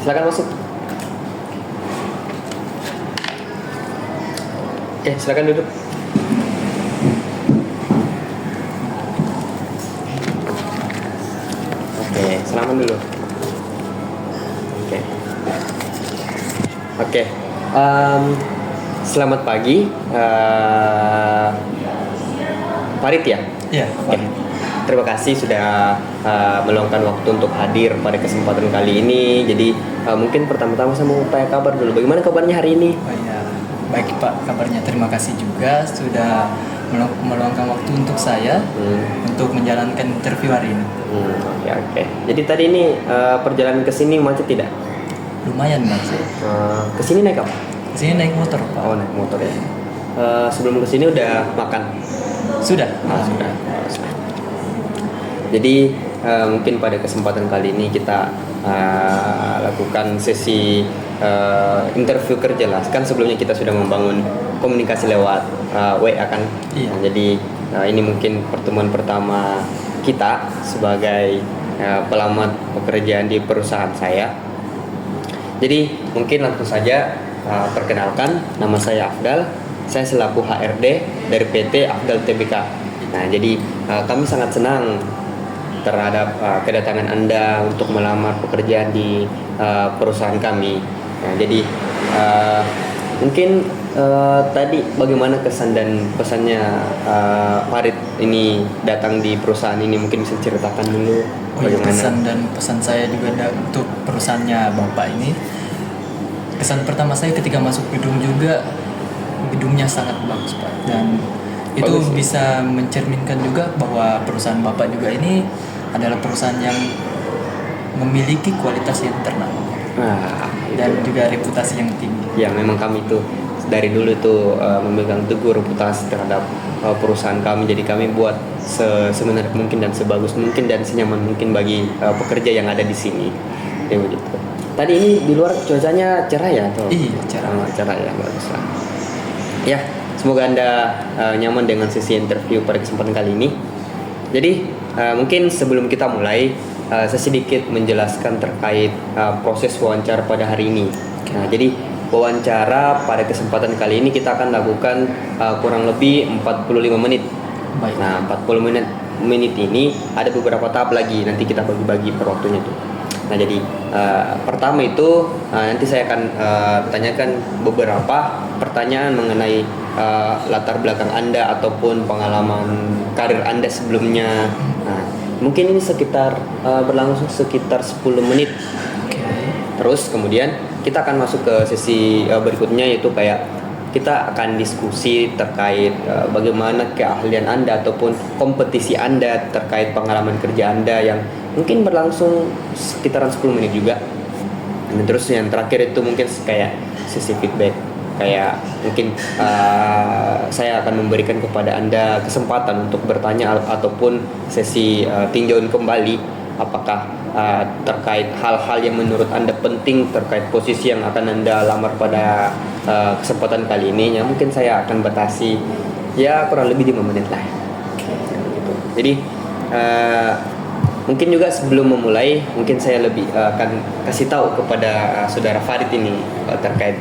silakan masuk. Oke, silakan duduk. Oke, salaman dulu. Oke. Oke. Selamat pagi, Farid ya? Iya, Oke. Terima kasih sudah meluangkan waktu untuk hadir pada kesempatan kali ini. Jadi mungkin pertama-tama saya mau tanya kabar dulu. Bagaimana kabarnya hari ini? Oh iya, baik Pak, kabarnya terima kasih juga sudah meluangkan waktu untuk saya untuk menjalankan interview hari ini. Oke. Jadi tadi ini perjalanan ke sini macet tidak? Lumayan Mas. Ke sini naik apa? Sini naik motor Pak. Oh, naik motor ya. Sebelum ke sini udah makan? Sudah. Sudah. Jadi mungkin pada kesempatan kali ini kita lakukan sesi interview kerja lah. Kan sebelumnya kita sudah membangun komunikasi lewat WA kan. Iya. Nah, jadi ini mungkin pertemuan pertama kita sebagai pelamar pekerjaan di perusahaan saya. Jadi mungkin langsung saja perkenalkan, nama saya Afdal. Saya selaku HRD dari PT Afdal Tbk. Nah, jadi kami sangat senang terhadap kedatangan Anda untuk melamar pekerjaan di perusahaan kami. Nah, jadi mungkin tadi bagaimana kesan dan pesannya Farid ini datang di perusahaan ini, mungkin bisa ceritakan dulu bagaimana. Kesan dan pesan saya juga untuk perusahaannya Bapak ini. Kesan pertama saya ketika masuk gedung juga, gedungnya sangat bagus Pak, dan itu bagus. Bisa mencerminkan juga bahwa perusahaan Bapak juga ini adalah perusahaan yang memiliki kualitas yang ternama dan juga reputasi yang tinggi. Ya, memang kami tuh dari dulu tuh memegang teguh reputasi terhadap perusahaan kami. Jadi kami buat semenarik mungkin dan sebagus mungkin dan senyaman mungkin bagi pekerja yang ada di sini. Ya begitu. Tadi ini di luar cuacanya cerah ya atau? Iya, cerah ya, bagus lah. Ya, semoga Anda nyaman dengan sesi interview pada kesempatan kali ini. Jadi mungkin sebelum kita mulai, saya sedikit menjelaskan terkait proses wawancara pada hari ini. Nah, jadi wawancara pada kesempatan kali ini kita akan lakukan kurang lebih 45 menit. Baik. Nah, 40 menit ini ada beberapa tahap lagi, nanti kita bagi-bagi per waktunya tuh. Nah, jadi pertama itu nanti saya akan tanyakan beberapa pertanyaan mengenai latar belakang Anda ataupun pengalaman karir Anda sebelumnya. Nah, mungkin ini sekitar berlangsung sekitar 10 menit. Terus kemudian kita akan masuk ke sesi berikutnya, yaitu kayak kita akan diskusi terkait bagaimana keahlian Anda ataupun kompetisi Anda terkait pengalaman kerja Anda yang mungkin berlangsung sekitaran 10 menit juga. Dan terus yang terakhir itu mungkin kayak sesi feedback, kayak mungkin saya akan memberikan kepada Anda kesempatan untuk bertanya ataupun sesi tinjauan kembali apakah terkait hal-hal yang menurut Anda penting terkait posisi yang akan Anda lamar pada kesempatan kali ini. Ya, mungkin saya akan batasi ya kurang lebih 5 menit lah. Jadi mungkin juga sebelum memulai, mungkin saya lebih akan kasih tahu kepada saudara Farid ini terkait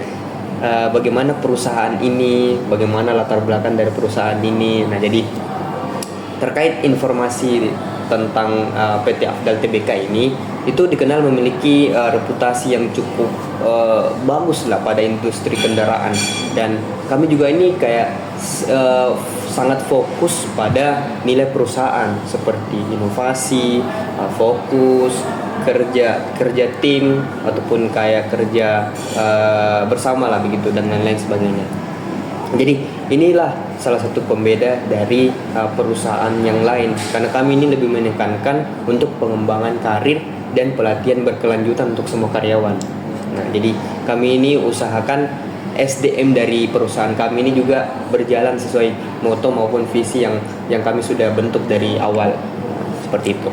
bagaimana perusahaan ini, bagaimana latar belakang dari perusahaan ini. Nah, jadi terkait informasi tentang PT Afdal Tbk ini, itu dikenal memiliki reputasi yang cukup bagus lah pada industri kendaraan, dan kami juga ini kayak sangat fokus pada nilai perusahaan seperti inovasi, fokus, kerja tim ataupun kayak kerja bersama lah begitu dan lain-lain sebagainya. Jadi inilah salah satu pembeda dari perusahaan yang lain, karena kami ini lebih menekankan untuk pengembangan karir dan pelatihan berkelanjutan untuk semua karyawan. Nah, jadi kami ini usahakan SDM dari perusahaan kami ini juga berjalan sesuai moto maupun visi yang kami sudah bentuk dari awal, seperti itu.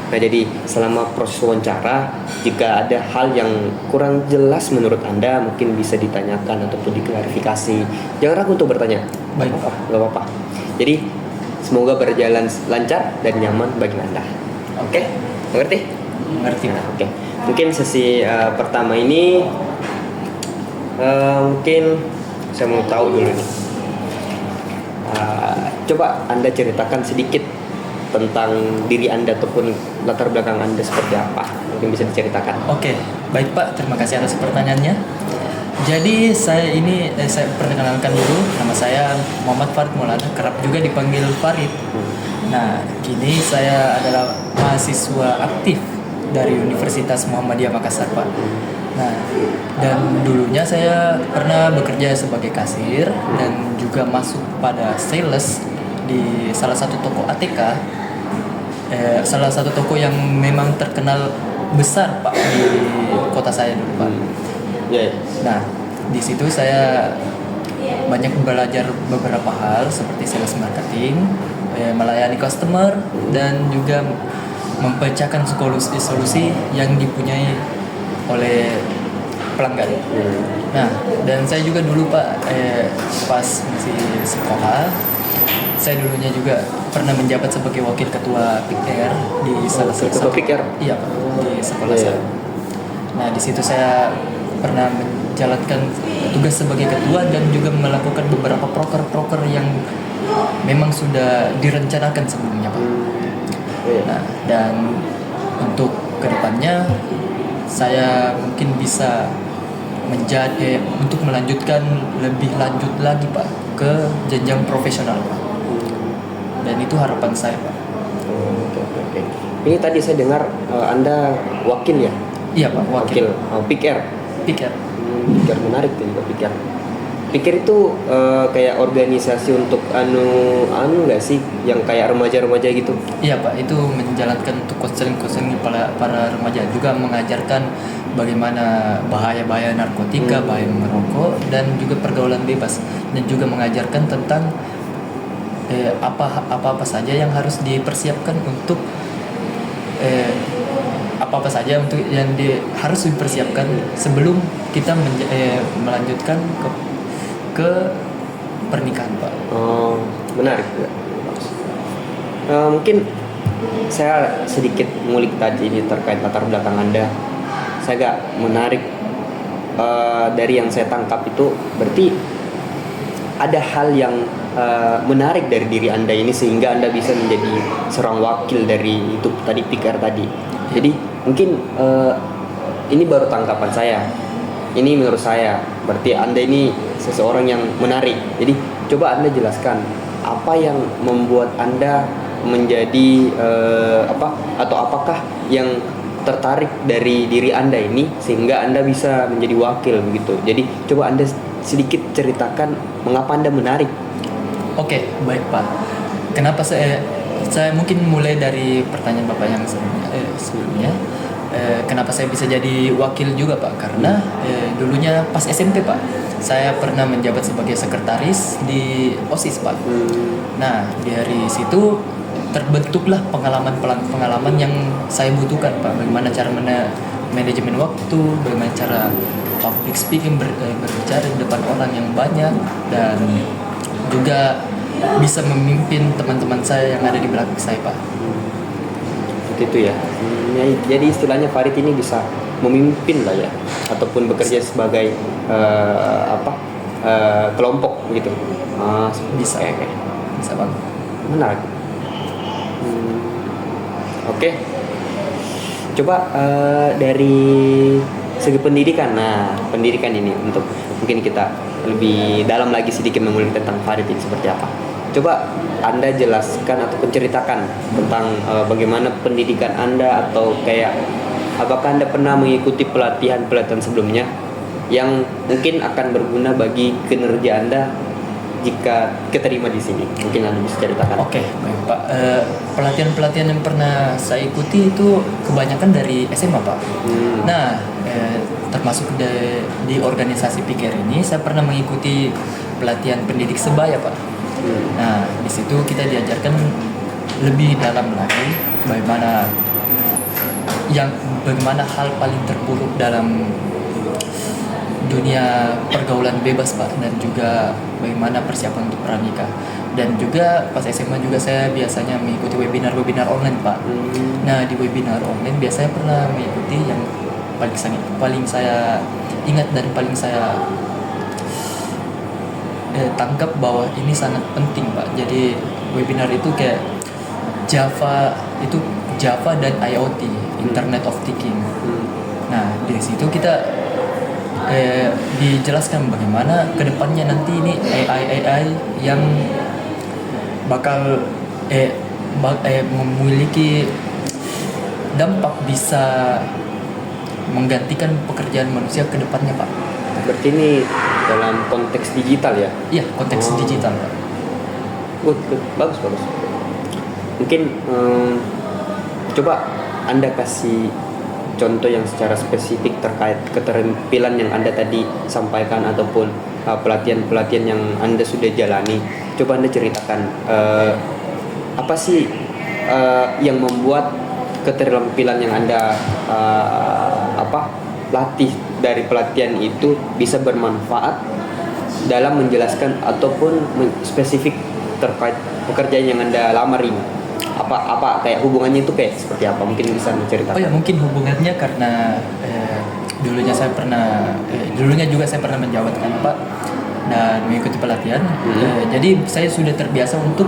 Nah, jadi selama proses wawancara, jika ada hal yang kurang jelas menurut Anda, mungkin bisa ditanyakan ataupun diklarifikasi. Jangan ragu untuk bertanya. Baik, Gak apa-apa. Jadi semoga berjalan lancar dan nyaman bagi Anda. Oke? Mengerti? mengerti Nah, Pak. oke. Mungkin sesi pertama ini mungkin saya mau tahu dulu nih. Coba Anda ceritakan sedikit tentang diri Anda ataupun latar belakang Anda seperti apa. Mungkin bisa diceritakan. Oke, baik Pak, terima kasih atas pertanyaannya. Jadi saya perkenalkan dulu, nama saya Muhammad Farid Maulana, kerap juga dipanggil Farid. Nah, kini saya adalah mahasiswa aktif dari Universitas Muhammadiyah Makassar, Pak. Nah, dan dulunya saya pernah bekerja sebagai kasir dan juga masuk pada sales di salah satu toko ATK, salah satu toko yang memang terkenal besar Pak di kota saya dulu Pak. Nah, di situ saya banyak belajar beberapa hal seperti sales marketing, melayani customer, dan juga memecahkan solusi yang dipunyai oleh pelanggan. Nah, dan saya juga dulu Pak, pas masih sekolah, saya dulunya juga pernah menjabat sebagai wakil ketua PIKR di salah satu PIKR. Iya Pak, di sekolah saya. Nah, di situ saya pernah menjalankan tugas sebagai ketua dan juga melakukan beberapa proker-proker yang memang sudah direncanakan sebelumnya Pak. Nah, dan untuk kedepannya saya mungkin bisa untuk melanjutkan lebih lanjut lagi Pak ke jenjang profesional Pak. Dan itu harapan saya Pak. Oke. Ini tadi saya dengar Anda wakil ya? Iya Pak, wakil. PIKR. PIKR. PIKR menarik tuh juga PIKR. PIKR itu kayak organisasi untuk nggak sih, yang kayak remaja-remaja gitu? Iya Pak, itu menjalankan untuk konseling para remaja, juga mengajarkan bagaimana bahaya-bahaya narkotika, bahaya merokok, dan juga pergaulan bebas, dan juga mengajarkan tentang apa-apa saja yang harus dipersiapkan untuk apa-apa saja untuk yang harus dipersiapkan sebelum kita melanjutkan ke pernikahan Pak. Oh, menarik juga. Mungkin saya sedikit ngulik tadi ini terkait latar belakang Anda. Saya agak menarik, dari yang saya tangkap itu berarti ada hal yang menarik dari diri Anda ini sehingga Anda bisa menjadi seorang wakil dari itu tadi, PIKR tadi. Jadi mungkin ini baru tangkapan saya. Ini menurut saya berarti Anda ini seseorang yang menarik. Jadi coba Anda jelaskan apa yang membuat Anda menjadi atau apakah yang tertarik dari diri Anda ini sehingga Anda bisa menjadi wakil begitu. Jadi coba Anda sedikit ceritakan mengapa Anda menarik. Oke, baik Pak. Kenapa saya mungkin mulai dari pertanyaan Bapak yang sebelumnya. Kenapa saya bisa jadi wakil juga Pak? Karena dulunya pas SMP Pak, saya pernah menjabat sebagai sekretaris di OSIS Pak. Nah, dari situ terbentuklah pengalaman yang saya butuhkan Pak. Bagaimana cara manajemen waktu, bagaimana cara public speaking, berbicara di depan orang yang banyak, dan juga bisa memimpin teman-teman saya yang ada di belakang saya Pak. Begitu ya. Jadi istilahnya Farid ini bisa memimpin lah ya, ataupun bekerja sebagai kelompok begitu. Bisa. Okay. Bisa Bang. Menarik. Oke. Coba dari segi pendidikan. Nah, pendidikan ini untuk mungkin kita lebih dalam lagi sedikit mengulik tentang Farid ini seperti apa. Coba Anda jelaskan atau ceritakan tentang bagaimana pendidikan Anda, atau kayak apakah Anda pernah mengikuti pelatihan sebelumnya yang mungkin akan berguna bagi kinerja Anda jika keterima di sini. Mungkin Anda bisa ceritakan. Oke, baik Pak. Pelatihan-pelatihan yang pernah saya ikuti itu kebanyakan dari SMA Pak. Nah, termasuk di organisasi PIKR ini saya pernah mengikuti pelatihan pendidik sebaya Pak. Nah, di situ kita diajarkan lebih dalam lagi bagaimana dunia pergaulan bebas Pak, dan juga bagaimana persiapan untuk pranikah. Dan juga pas SMA juga saya biasanya mengikuti webinar-webinar online Pak. Nah di webinar online biasanya pernah mengikuti yang paling saya ingat dan paling saya tangkap bahwa ini sangat penting Pak. Jadi webinar itu kayak Java dan IoT, Internet of Things. Nah di situ kita dijelaskan bagaimana kedepannya nanti ini AI yang bakal memiliki dampak bisa menggantikan pekerjaan manusia ke depannya Pak. Berarti ini dalam konteks digital ya? Iya, konteks digital Pak. Good. Bagus. Mungkin coba Anda kasih contoh yang secara spesifik terkait keterampilan yang Anda tadi sampaikan ataupun pelatihan-pelatihan yang Anda sudah jalani. Coba Anda ceritakan apa sih yang membuat keterampilan yang Anda latih dari pelatihan itu bisa bermanfaat dalam menjelaskan ataupun spesifik terkait pekerjaan yang Anda lamar ini. Apa kayak hubungannya itu kayak seperti apa? Mungkin bisa menceritakan. Oh ya, mungkin hubungannya karena dulunya juga saya pernah menjawab kan Pak, dan mengikuti pelatihan. Jadi saya sudah terbiasa untuk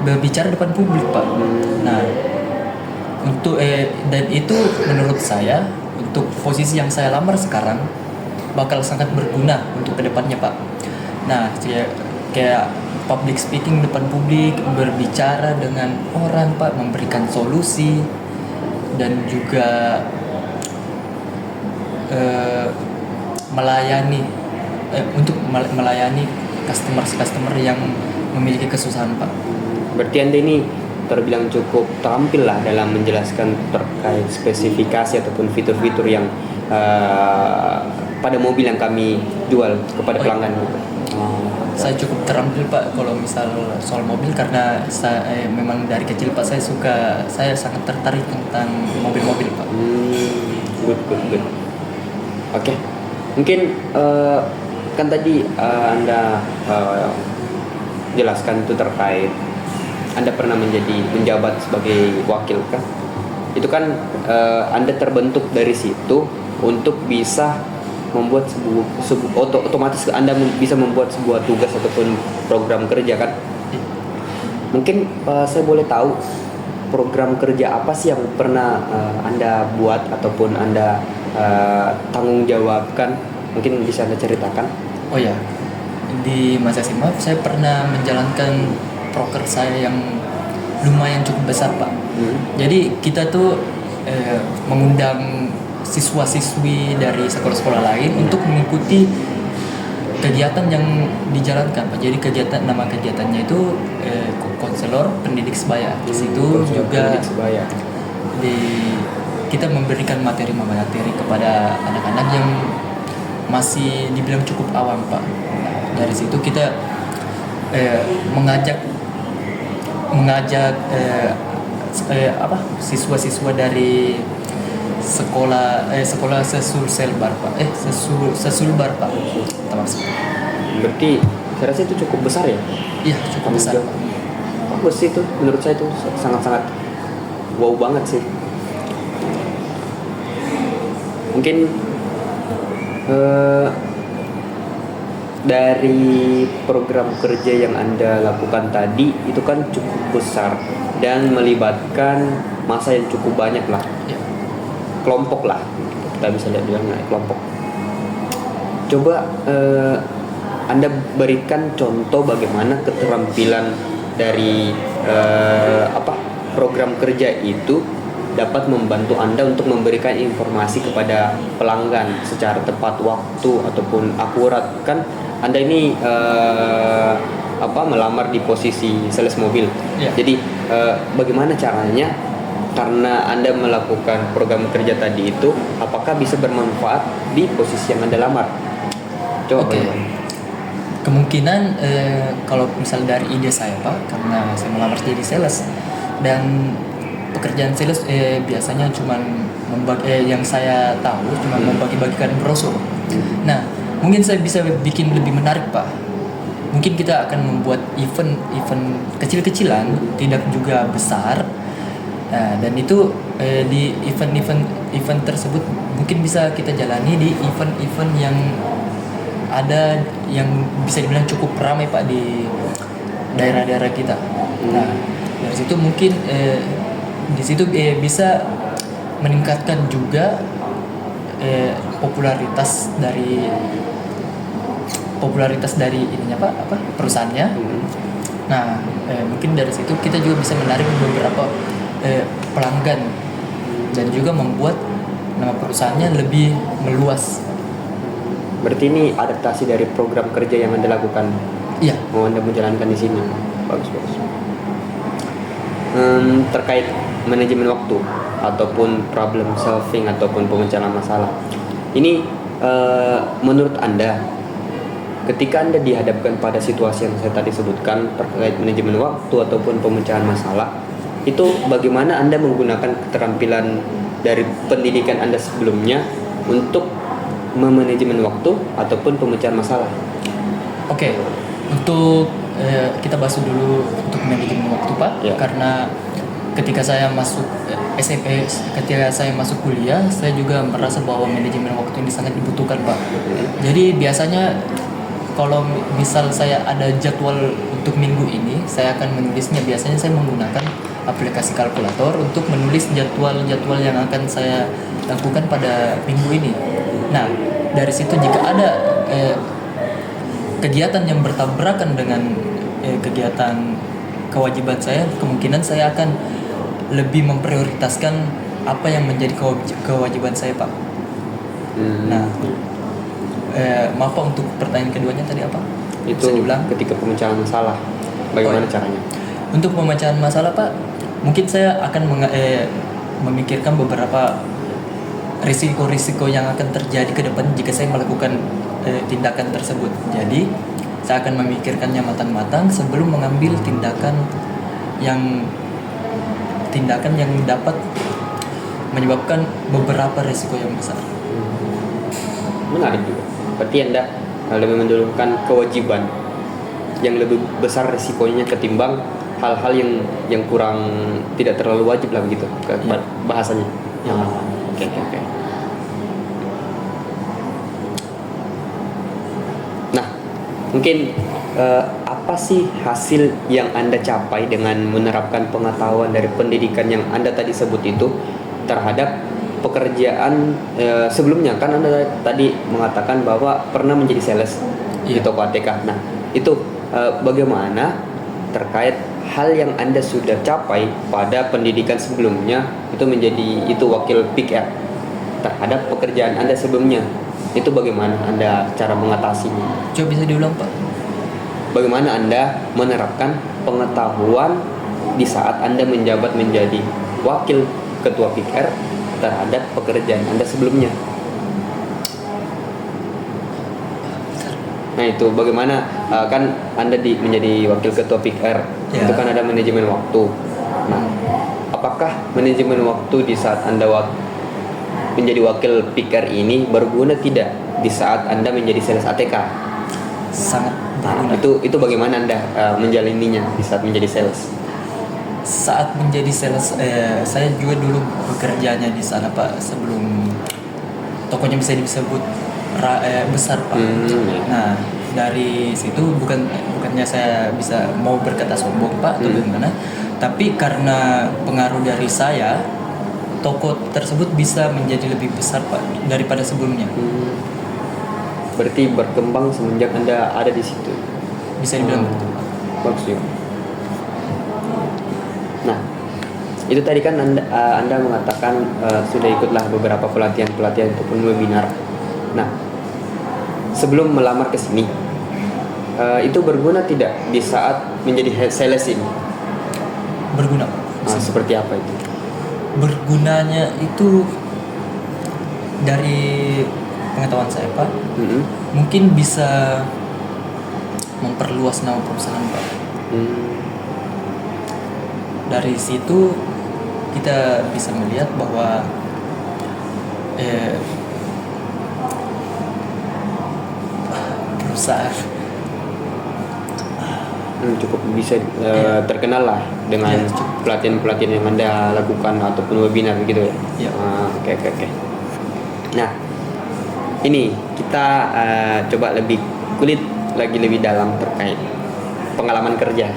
berbicara depan publik Pak. Nah untuk dan itu menurut saya untuk posisi yang saya lamar sekarang bakal sangat berguna untuk kedepannya Pak. Nah kayak public speaking depan publik, berbicara dengan orang Pak, memberikan solusi dan juga melayani customer yang memiliki kesusahan Pak. Berarti Anda ini terbilang cukup terampil lah dalam menjelaskan terkait spesifikasi ataupun fitur-fitur yang pada mobil yang kami jual kepada pelanggan gitu. Saya cukup terampil Pak kalau misal soal mobil, karena saya memang dari kecil Pak saya sangat tertarik tentang mobil-mobil Pak. Good. Oke. Mungkin kan tadi Anda jelaskan itu terkait Anda pernah menjabat sebagai wakil kan? Itu kan Anda terbentuk dari situ untuk bisa membuat otomatis Anda bisa membuat sebuah tugas ataupun program kerja kan? Mungkin saya boleh tahu program kerja apa sih yang pernah Anda buat ataupun Anda tanggung jawabkan? Mungkin bisa Anda ceritakan. Oh ya, di masa SMA saya pernah menjalankan proker saya yang lumayan cukup besar Pak. Jadi kita tuh mengundang siswa-siswi dari sekolah-sekolah lain untuk mengikuti kegiatan yang dijalankan Pak. Jadi nama kegiatannya itu konselor pendidik sebaya. Di situ juga kita memberikan materi-materi kepada anak-anak yang masih dibilang cukup awam Pak. Dari situ kita mengajak siswa-siswa dari sekolah sesulbar Pak. Berarti saya rasa itu cukup besar ya? Iya, cukup besar. Bagus sih itu, menurut saya itu sangat-sangat wow banget sih. Mungkin dari program kerja yang Anda lakukan tadi itu kan cukup besar dan melibatkan masa yang cukup banyak lah. Ya. Kelompok lah, kita bisa lihat bilang kelompok. Coba Anda berikan contoh bagaimana keterampilan dari program kerja itu dapat membantu Anda untuk memberikan informasi kepada pelanggan secara tepat waktu ataupun akurat. Kan Anda ini melamar di posisi sales mobil. Ya. Jadi bagaimana caranya, karena Anda melakukan program kerja tadi itu, apakah bisa bermanfaat di posisi yang Anda lamar? Coba. Oke. Kemungkinan kalau misal dari ide saya Pak, karena saya melamar jadi sales dan pekerjaan sales biasanya cuman yang saya tahu cuma membagi-bagikan brosur. Nah, mungkin saya bisa bikin lebih menarik, Pak. Mungkin kita akan membuat event kecil-kecilan, tidak juga besar. Nah, dan itu di event tersebut mungkin bisa kita jalani di event-event yang ada yang bisa dibilang cukup ramai, Pak, di daerah-daerah kita. Nah, dari situ mungkin di situ bisa meningkatkan juga popularitas dari ininya, Pak, perusahaannya. Nah, mungkin dari situ kita juga bisa menarik beberapa pelanggan dan juga membuat nama perusahaannya lebih meluas. Berarti ini adaptasi dari program kerja yang Anda lakukan. Iya. Mau Anda menjalankan di sini. Bagus. Terkait manajemen waktu ataupun problem solving ataupun pemecahan masalah. Ini menurut Anda, ketika Anda dihadapkan pada situasi yang saya tadi sebutkan terkait manajemen waktu ataupun pemecahan masalah, itu bagaimana Anda menggunakan keterampilan dari pendidikan Anda sebelumnya untuk memanajemen waktu ataupun pemecahan masalah? Oke, untuk kita bahas dulu untuk manajemen waktu, Pak. Ya. Karena ketika saya masuk ketika saya masuk kuliah, saya juga merasa bahwa manajemen waktu ini sangat dibutuhkan, Pak. Jadi biasanya kalau misal saya ada jadwal untuk minggu ini, saya akan menulisnya. Biasanya saya menggunakan aplikasi kalkulator untuk menulis jadwal-jadwal yang akan saya lakukan pada minggu ini. Nah, dari situ jika ada kegiatan yang bertabrakan dengan kegiatan kewajiban saya, kemungkinan saya akan lebih memprioritaskan apa yang menjadi kewajiban saya, Pak. Nah, maaf, Pak, untuk pertanyaan keduanya tadi apa? Itu Bisa diulang? ketika pemecahan masalah, bagaimana caranya? Untuk pemecahan masalah, Pak, mungkin saya akan memikirkan beberapa risiko-risiko yang akan terjadi ke depan jika saya melakukan tindakan tersebut. Jadi saya akan memikirkannya matang-matang sebelum mengambil tindakan yang dapat menyebabkan beberapa risiko yang besar. Menarik juga. Berarti Anda lebih mendahulukan kewajiban yang lebih besar risikonya ketimbang hal-hal yang kurang tidak terlalu wajib lah begitu bahasanya. Ya. Oke. Nah, mungkin apa sih hasil yang Anda capai dengan menerapkan pengetahuan dari pendidikan yang Anda tadi sebut itu terhadap pekerjaan sebelumnya? Kan Anda tadi mengatakan bahwa pernah menjadi sales di toko ATK. Nah, itu bagaimana terkait hal yang Anda sudah capai pada pendidikan sebelumnya itu wakil pick up terhadap pekerjaan Anda sebelumnya, itu bagaimana Anda cara mengatasinya? Coba bisa diulang, Pak? Bagaimana Anda menerapkan pengetahuan di saat Anda menjabat menjadi wakil ketua PR terhadap pekerjaan Anda sebelumnya? Nah, itu bagaimana kan Anda menjadi wakil ketua PR, Ya. itu kan ada manajemen waktu. Nah, apakah manajemen waktu di saat Anda menjadi wakil PR ini berguna tidak di saat Anda menjadi sales ATK? Sangat Nah, berguna. itu bagaimana Anda menjalaninya di saat menjadi sales? Saat menjadi sales, saya juga dulu bekerjanya di sana, Pak, sebelum tokonya bisa disebut besar, Pak. Nah, dari situ bukannya saya bisa mau berkata sombong, Pak, atau gimana, tapi karena pengaruh dari saya, toko tersebut bisa menjadi lebih besar, Pak, daripada sebelumnya. Berarti berkembang semenjak Anda ada di situ. Bisa dibilang begitu, Pak. Bagus ya. Nah, itu tadi kan Anda mengatakan sudah ikutlah beberapa pelatihan ataupun webinar. Nah, sebelum melamar ke sini, itu berguna tidak di saat menjadi sales ini? Berguna, Pak. Seperti apa itu? Bergunanya itu dari pengetahuan saya, Pak, mungkin bisa memperluas nama perusahaan, Pak. Dari situ kita bisa melihat bahwa perusahaan Cukup bisa terkenal lah dengan Iya, cukup. pelatihan-pelatihan yang Anda lakukan ataupun webinar gitu ya. Iya. Oke. Nah, ini kita coba lebih kulit lagi lebih dalam terkait pengalaman kerja.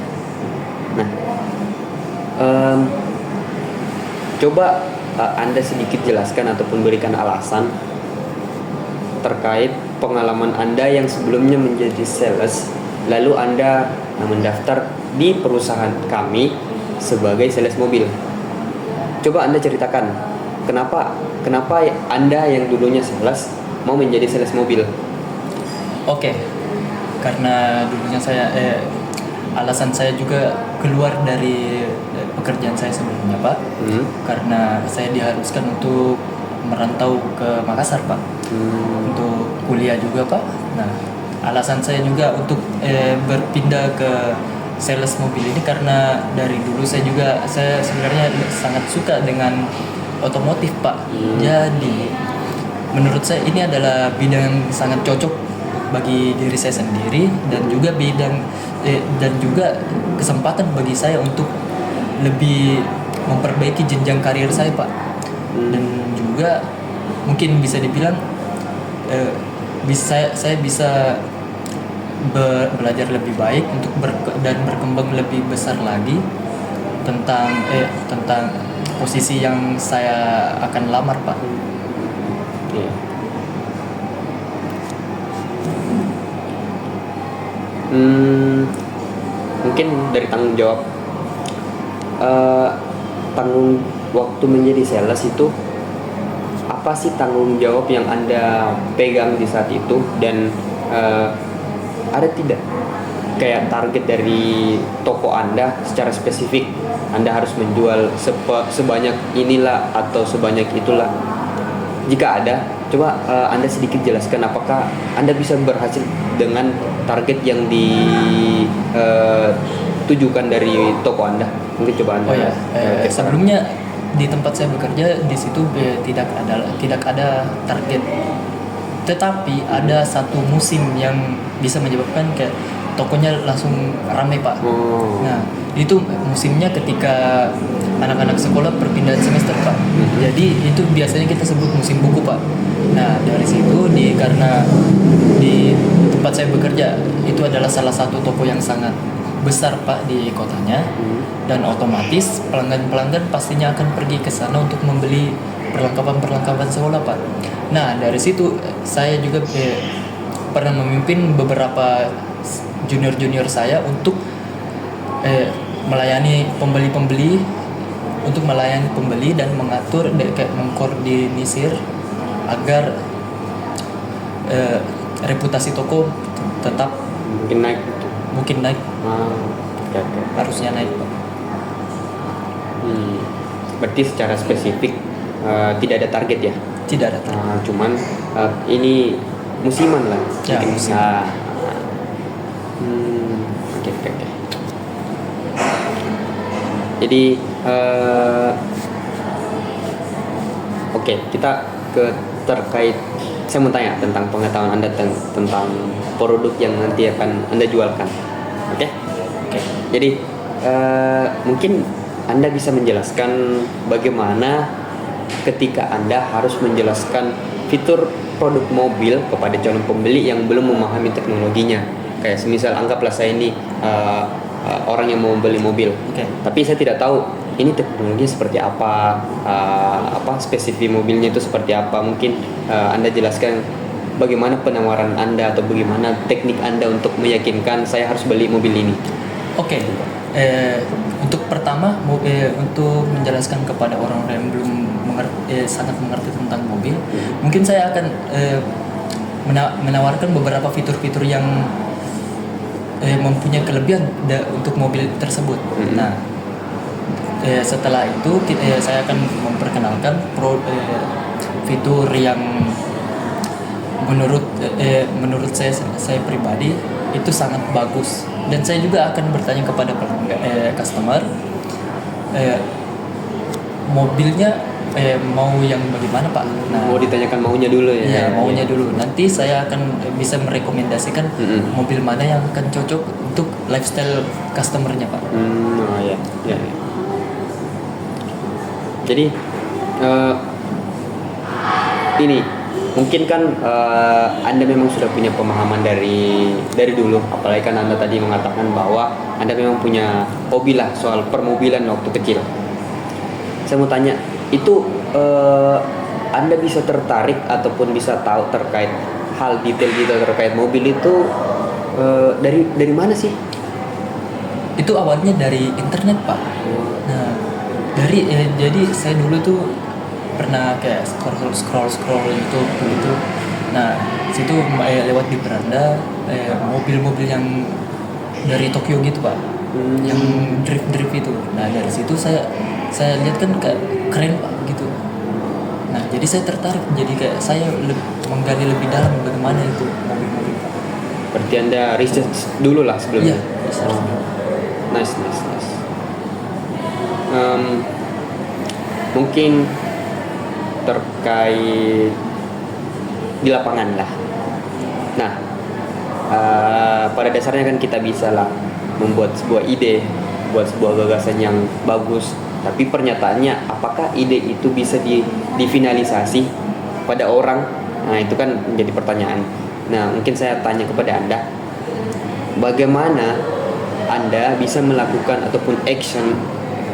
Nah, coba Anda sedikit jelaskan ataupun berikan alasan terkait pengalaman Anda yang sebelumnya menjadi sales, lalu Anda mendaftar di perusahaan kami sebagai sales mobil. Coba Anda ceritakan kenapa Anda yang dulunya sales mau menjadi sales mobil. Oke, karena dulunya saya alasan saya juga keluar dari pekerjaan saya sebelumnya, Pak. Karena saya diharuskan untuk merantau ke Makassar, Pak. Untuk kuliah juga, Pak. Nah, alasan saya juga untuk berpindah ke sales mobil ini karena dari dulu saya sebenarnya sangat suka dengan otomotif, Pak. Jadi menurut saya ini adalah bidang yang sangat cocok bagi diri saya sendiri dan juga dan juga kesempatan bagi saya untuk lebih memperbaiki jenjang karir saya, Pak. Dan juga mungkin bisa dibilang saya bisa belajar lebih baik untuk dan berkembang lebih besar lagi tentang posisi yang saya akan lamar, Pak. Iya. Mungkin dari tanggung jawab tanggung waktu menjadi sales itu apa sih tanggung jawab yang Anda pegang di saat itu, dan ada tidak kayak target dari toko Anda secara spesifik, Anda harus menjual sebanyak inilah atau sebanyak itulah? Jika ada, coba Anda sedikit jelaskan apakah Anda bisa berhasil dengan target yang ditujukan dari toko Anda. Mungkin coba Anda. Sebelumnya di tempat saya bekerja di situ tidak ada target, tetapi ada satu musim yang bisa menyebabkan kayak tokonya langsung ramai, Pak. Nah, itu musimnya ketika anak-anak sekolah perpindahan semester, Pak. Jadi itu biasanya kita sebut musim buku, Pak. Nah, dari situ karena di tempat saya bekerja itu adalah salah satu toko yang sangat besar, Pak, di kotanya. Dan otomatis pelanggan-pelanggan pastinya akan pergi ke sana untuk membeli perlengkapan sekolah, Pak. Nah, dari situ saya juga pernah memimpin beberapa junior saya untuk melayani pembeli dan mengatur kayak mengkoordinir agar reputasi toko tetap mungkin naik. Harusnya naik, Pak. Berarti secara spesifik tidak ada target ya? Tidak ada target. Cuman ini musiman lah. Ya, musiman. Oke. Jadi oke, kita terkait, saya mau tanya tentang pengetahuan Anda tentang produk yang nanti akan Anda jualkan. Oke. Jadi mungkin Anda bisa menjelaskan bagaimana ketika Anda harus menjelaskan fitur produk mobil kepada calon pembeli yang belum memahami teknologinya. Kayak semisal anggaplah saya ini orang yang mau beli mobil, tapi saya tidak tahu ini teknologinya seperti apa, spesifik mobilnya itu seperti apa. Mungkin Anda jelaskan bagaimana penawaran Anda atau bagaimana teknik Anda untuk meyakinkan saya harus beli mobil ini. Oke. Untuk pertama untuk menjelaskan kepada orang-orang yang belum sangat mengerti tentang mobil, mungkin saya akan menawarkan beberapa fitur-fitur yang mempunyai kelebihan untuk mobil tersebut. Nah, setelah itu saya akan memperkenalkan fitur yang menurut saya pribadi itu sangat bagus, dan saya juga akan bertanya kepada pelanggan customer mobilnya mau yang bagaimana Pak? Mau ditanyakan maunya dulu ya. Iya, maunya dulu. Nanti saya akan bisa merekomendasikan mobil mana yang akan cocok untuk lifestyle customernya Pak. Oh ya, ya. Jadi ini mungkin kan Anda memang sudah punya pemahaman dari dulu, apalagi kan Anda tadi mengatakan bahwa Anda memang punya hobi lah soal permobilan waktu kecil. Saya mau tanya, itu Anda bisa tertarik ataupun bisa tahu terkait hal detail terkait mobil itu dari mana sih? Itu awalnya dari internet Pak. Nah, jadi saya dulu tuh pernah kayak scroll YouTube gitu. Nah, situ lewat di beranda mobil-mobil yang dari Tokyo gitu Pak, yang drift itu. Nah, dari situ saya lihat kan kayak keren Pak gitu. Nah, jadi saya tertarik, jadi kayak saya menggali lebih dalam bagaimana itu mobil-mobil Pak. Berarti Anda research dulu lah sebelumnya. Iya, research. Nice. Mungkin terkait di lapangan lah. Nah, pada dasarnya kan kita bisa lah membuat sebuah ide, buat sebuah gagasan yang bagus. Tapi pernyataannya, apakah ide itu bisa difinalisasi pada orang? Nah, itu kan menjadi pertanyaan. Nah, mungkin saya tanya kepada Anda, bagaimana Anda bisa melakukan ataupun action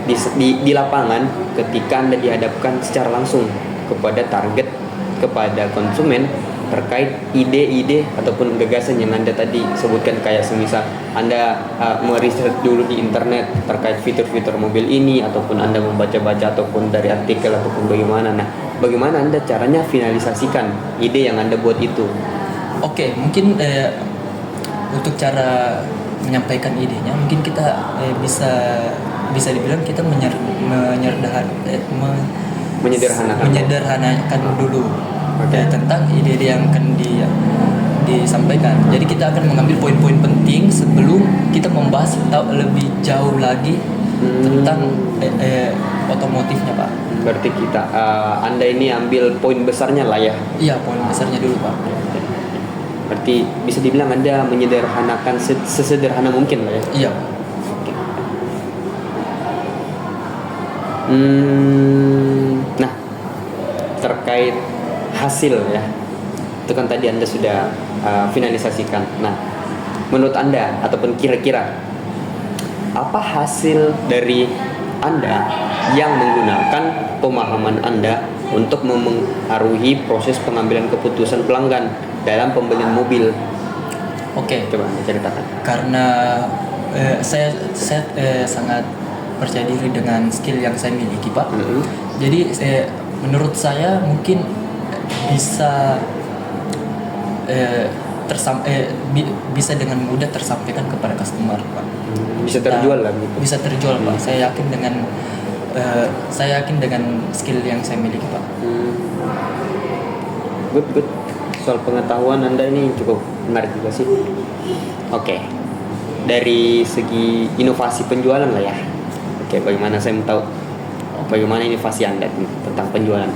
di lapangan ketika Anda dihadapkan secara langsung kepada target, kepada konsumen terkait ide-ide ataupun gagasan yang Anda tadi sebutkan, kayak semisal Anda meriset dulu di internet terkait fitur-fitur mobil ini, ataupun Anda membaca-baca ataupun dari artikel ataupun bagaimana. Nah, bagaimana Anda caranya finalisasikan ide yang Anda buat itu? Oke, mungkin untuk cara menyampaikan idenya, mungkin kita bisa dibilang kita menyederhanakan dulu tentang ide-ide yang akan disampaikan. Jadi kita akan mengambil poin-poin penting sebelum kita membahas lebih jauh lagi tentang otomotifnya Pak. Berarti Anda ini ambil poin besarnya lah ya? Iya, poin besarnya dulu Pak. Berarti bisa dibilang Anda menyederhanakan sesederhana mungkin lah ya? Iya. Nah, terkait hasil ya, itu kan tadi Anda sudah finalisasikan. Nah, menurut Anda ataupun kira-kira apa hasil dari Anda yang menggunakan pemahaman Anda untuk memengaruhi proses pengambilan keputusan pelanggan dalam pembelian mobil? Oke. Coba Anda ceritakan. Karena saya sangat percaya diri dengan skill yang saya miliki Pak. Jadi menurut saya mungkin bisa bisa dengan mudah tersampaikan kepada customer Pak. Bisa terjual lah gitu. Bisa terjual Pak. Saya yakin dengan skill yang saya miliki Pak. Good. Soal pengetahuan Anda ini cukup menarik juga sih. Oke. Dari segi inovasi penjualan lah ya. Oke, bagaimana saya mau tahu bagaimana inovasi Anda tentang penjualan?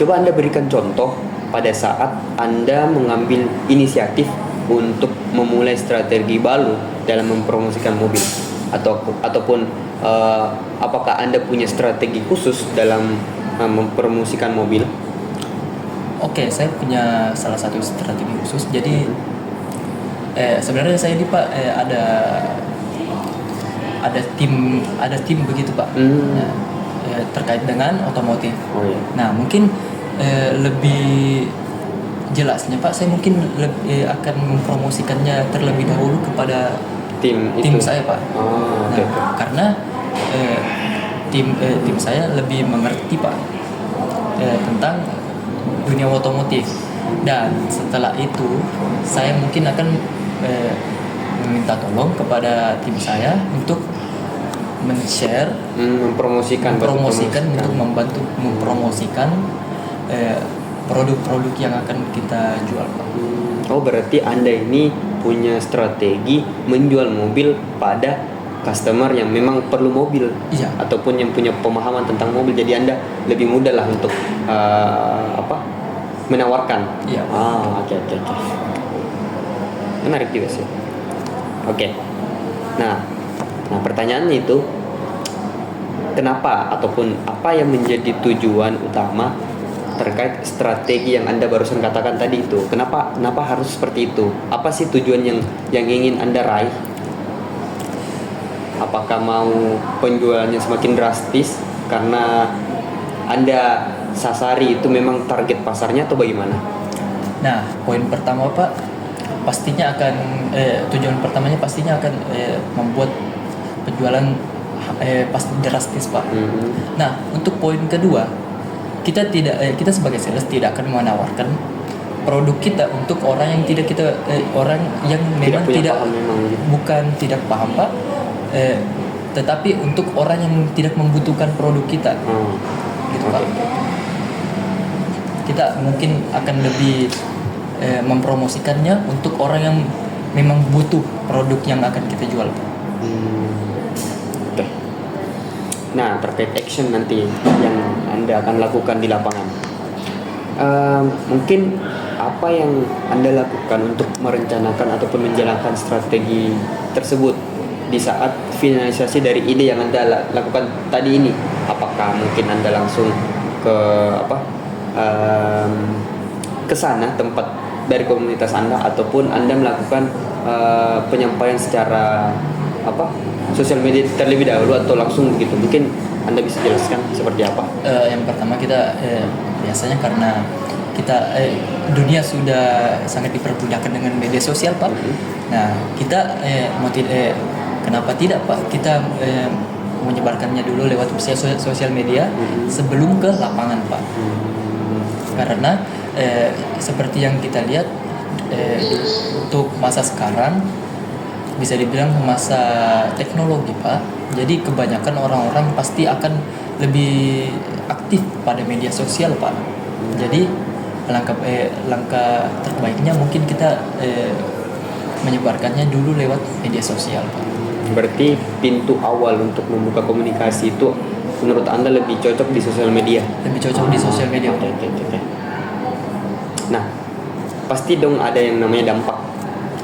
Coba Anda berikan contoh pada saat Anda mengambil inisiatif untuk memulai strategi baru dalam mempromosikan mobil, ataupun apakah Anda punya strategi khusus dalam mempromosikan mobil? Oke, saya punya salah satu strategi khusus. Jadi sebenarnya saya ini Pak ada tim begitu Pak. Terkait dengan otomotif. Oh, iya. Nah, mungkin lebih jelasnya Pak, saya mungkin akan mempromosikannya terlebih dahulu kepada tim saya Pak. Okay. Karena tim saya lebih mengerti Pak tentang dunia otomotif, dan setelah itu saya mungkin akan meminta tolong kepada tim saya untuk men-share, mempromosikan untuk membantu mempromosikan produk-produk yang akan kita jual Pak. Oh, berarti Anda ini punya strategi menjual mobil pada customer yang memang perlu mobil Iya. ataupun yang punya pemahaman tentang mobil, jadi Anda lebih mudah lah untuk menawarkan. Iya. Oke. Menarik juga sih. Oke. Nah, pertanyaannya itu kenapa ataupun apa yang menjadi tujuan utama terkait strategi yang Anda barusan katakan tadi itu? Kenapa harus seperti itu? Apa sih tujuan yang ingin Anda raih? Apakah mau penjualannya semakin drastis karena Anda sasari itu memang target pasarnya atau bagaimana? Nah, poin pertama Pak, pastinya akan tujuan pertamanya pastinya akan membuat penjualan pasti drastis Pak. Nah, untuk poin kedua, kita sebagai sales tidak akan menawarkan produk kita untuk orang yang orang yang memang tidak paham memang gitu. bukan tidak paham Pak, tetapi untuk orang yang tidak membutuhkan produk kita, gitu Pak. Kita mungkin akan lebih mempromosikannya untuk orang yang memang butuh produk yang akan kita jual. Oke. Nah, terkait action nanti yang Anda akan lakukan di lapangan, mungkin apa yang Anda lakukan untuk merencanakan ataupun menjalankan strategi tersebut di saat finalisasi dari ide yang Anda lakukan tadi ini? Apakah mungkin Anda langsung ke sana tempat dari komunitas Anda, ataupun Anda melakukan penyampaian secara sosial media terlebih dahulu, atau langsung begitu? Mungkin Anda bisa jelaskan seperti apa? Yang pertama kita biasanya karena kita dunia sudah sangat dipermudahkan dengan media sosial Pak. Nah, kita kenapa tidak Pak, kita menyebarkannya dulu lewat sosial media sebelum ke lapangan Pak. Karena seperti yang kita lihat untuk masa sekarang bisa dibilang masa teknologi Pak. Jadi kebanyakan orang-orang pasti akan lebih aktif pada media sosial Pak. Jadi langkah terbaiknya mungkin kita menyebarkannya dulu lewat media sosial Pak. Berarti pintu awal untuk membuka komunikasi itu menurut Anda lebih cocok di sosial media? Lebih cocok di sosial media. Oke. Nah, pasti dong ada yang namanya dampak.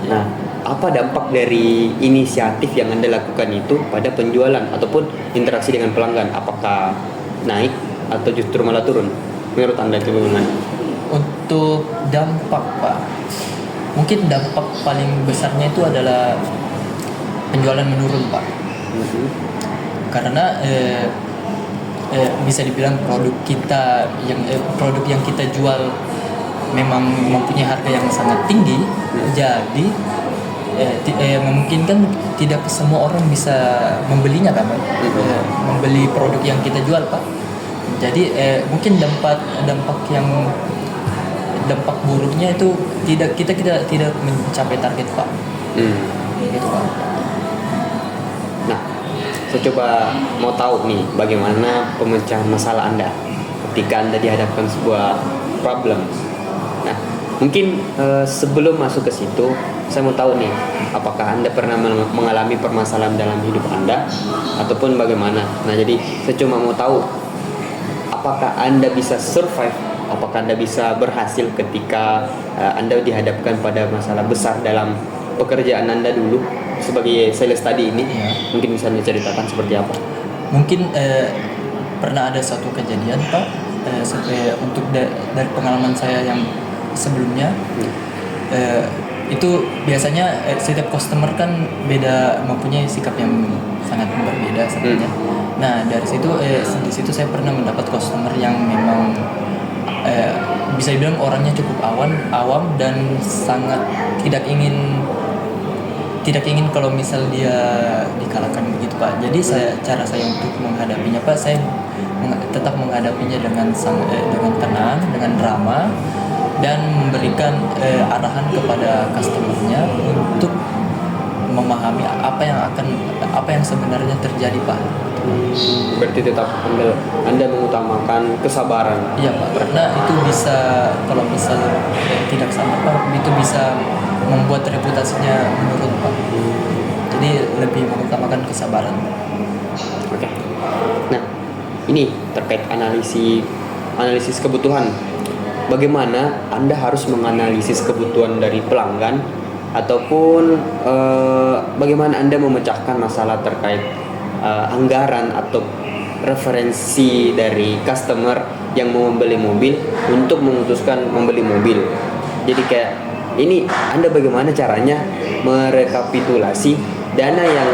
Nah, apa dampak dari inisiatif yang Anda lakukan itu pada penjualan ataupun interaksi dengan pelanggan? Apakah naik atau justru malah turun? Menurut Anda itu bagaimana? Untuk dampak Pak, mungkin dampak paling besarnya itu adalah penjualan menurun Pak. Karena bisa dibilang produk yang kita jual memang mempunyai harga yang sangat tinggi, jadi memungkinkan tidak semua orang bisa membelinya kan, membeli produk yang kita jual Pak. Jadi mungkin dampak buruknya itu kita tidak mencapai target Pak. Gitu Pak. Nah, saya coba mau tahu nih bagaimana pemecahan masalah Anda ketika Anda dihadapkan sebuah problem. Nah, mungkin sebelum masuk ke situ, saya mau tahu nih, apakah Anda pernah mengalami permasalahan dalam hidup Anda ataupun bagaimana? Nah, jadi saya cuma mau tahu, apakah Anda bisa survive, apakah Anda bisa berhasil ketika Anda dihadapkan pada masalah besar dalam pekerjaan Anda dulu sebagai sales tadi ini? Mungkin bisa diceritakan seperti apa? Mungkin pernah ada satu kejadian Pak, untuk dari pengalaman saya yang sebelumnya, itu biasanya setiap customer kan mempunyai sikap yang sangat berbeda sebenarnya. Nah, dari situ saya pernah mendapat customer yang memang bisa dibilang orangnya cukup awam dan sangat tidak ingin kalau misal dia dikalahkan begitu Pak. Jadi cara saya untuk menghadapinya Pak, saya tetap menghadapinya dengan tenang, dengan ramah, dan memberikan arahan kepada customernya untuk memahami apa yang sebenarnya terjadi Pak. Berarti tetap Anda mengutamakan kesabaran. Iya Pak, karena itu bisa, kalau misal tidak sabar Pak, itu bisa membuat reputasinya menurun Pak. Jadi Jadi lebih mengutamakan kesabaran. Oke. Nah, ini terkait analisis kebutuhan. Bagaimana Anda harus menganalisis kebutuhan dari pelanggan ataupun bagaimana Anda memecahkan masalah terkait anggaran atau referensi dari customer yang mau membeli mobil untuk memutuskan membeli mobil. Jadi kayak ini Anda bagaimana caranya merekapitulasi dana yang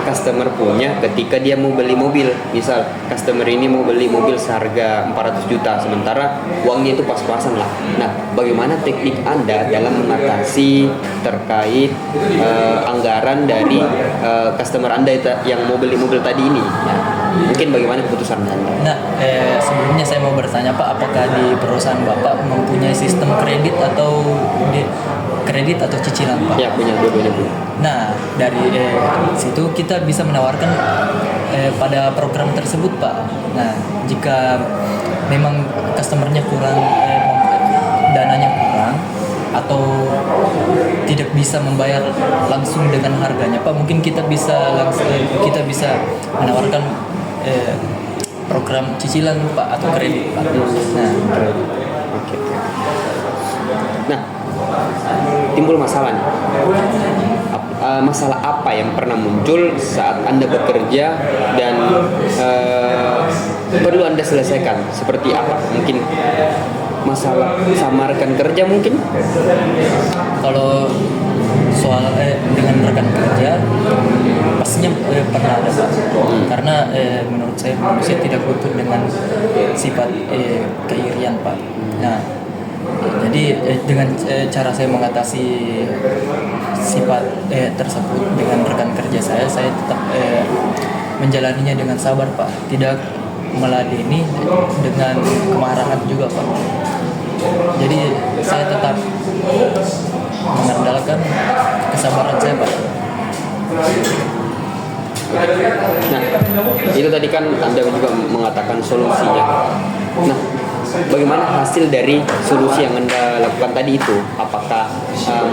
customer punya ketika dia mau beli mobil. Misal customer ini mau beli mobil seharga 400 juta sementara uangnya itu pas-pasan lah. Nah, bagaimana teknik Anda dalam mengatasi terkait anggaran dari customer Anda yang mau beli mobil tadi ini? Nah, mungkin bagaimana keputusan Anda? Nah, sebelumnya saya mau bertanya Pak, apakah di perusahaan Bapak mempunyai sistem kredit atau cicilan Pak? Ya, punya dua-duanya. Nah, dari situ kita bisa menawarkan pada program tersebut Pak. Nah, jika memang customernya kurang, dananya kurang atau tidak bisa membayar langsung dengan harganya Pak, mungkin kita bisa menawarkan program cicilan Pak atau kredit Pak. Nah, Oke. Nah, timbul masalah nih. Masalah apa yang pernah muncul saat Anda bekerja dan perlu Anda selesaikan? Seperti apa? Mungkin masalah sama rekan kerja mungkin? kalau soal dengan rekan kerja pastinya pernah ada Pak. Karena menurut saya manusia tidak butuh dengan sifat keirian Pak. Nah, jadi dengan cara saya mengatasi sifat tersebut dengan rekan kerja saya tetap menjalaninya dengan sabar Pak, tidak meladeni dengan kemarahan juga Pak. Jadi saya tetap mengandalkan kesabaran saya Pak. Nah, itu tadi kan Anda juga mengatakan solusinya. Nah, bagaimana hasil dari solusi yang Anda lakukan tadi itu? Apakah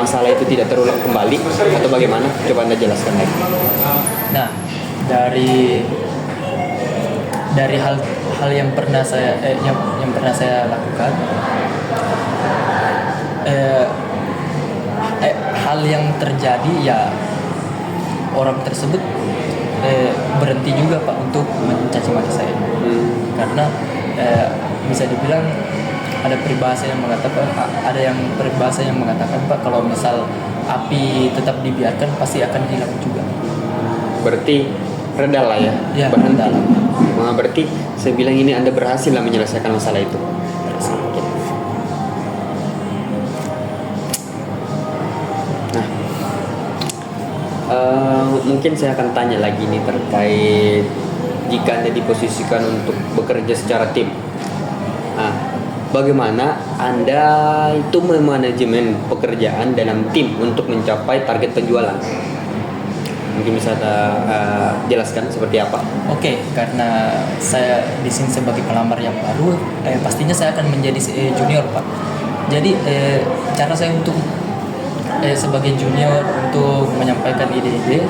masalah itu tidak terulang kembali atau bagaimana? Coba Anda jelaskan lagi. Nah, dari hal yang pernah saya lakukan, hal yang terjadi ya orang tersebut berhenti juga Pak untuk mencaci maki saya. Karena bisa dibilang ada peribahasa yang mengatakan Pak, kalau misal api tetap dibiarkan pasti akan hilang juga. Berarti reda lah ya, Ya, berhenti. reda lah. Nah, berarti saya bilang ini Anda berhasil lah menyelesaikan masalah itu. Nah, mungkin saya akan tanya lagi nih terkait jika Anda diposisikan untuk bekerja secara tim. Nah, bagaimana Anda itu memanajemen pekerjaan dalam tim untuk mencapai target penjualan? Mungkin bisa jelaskan seperti apa? Oke, karena saya di sini sebagai pelamar yang baru, pastinya saya akan menjadi junior Pak. Jadi cara saya untuk sebagai junior untuk menyampaikan ide-ide,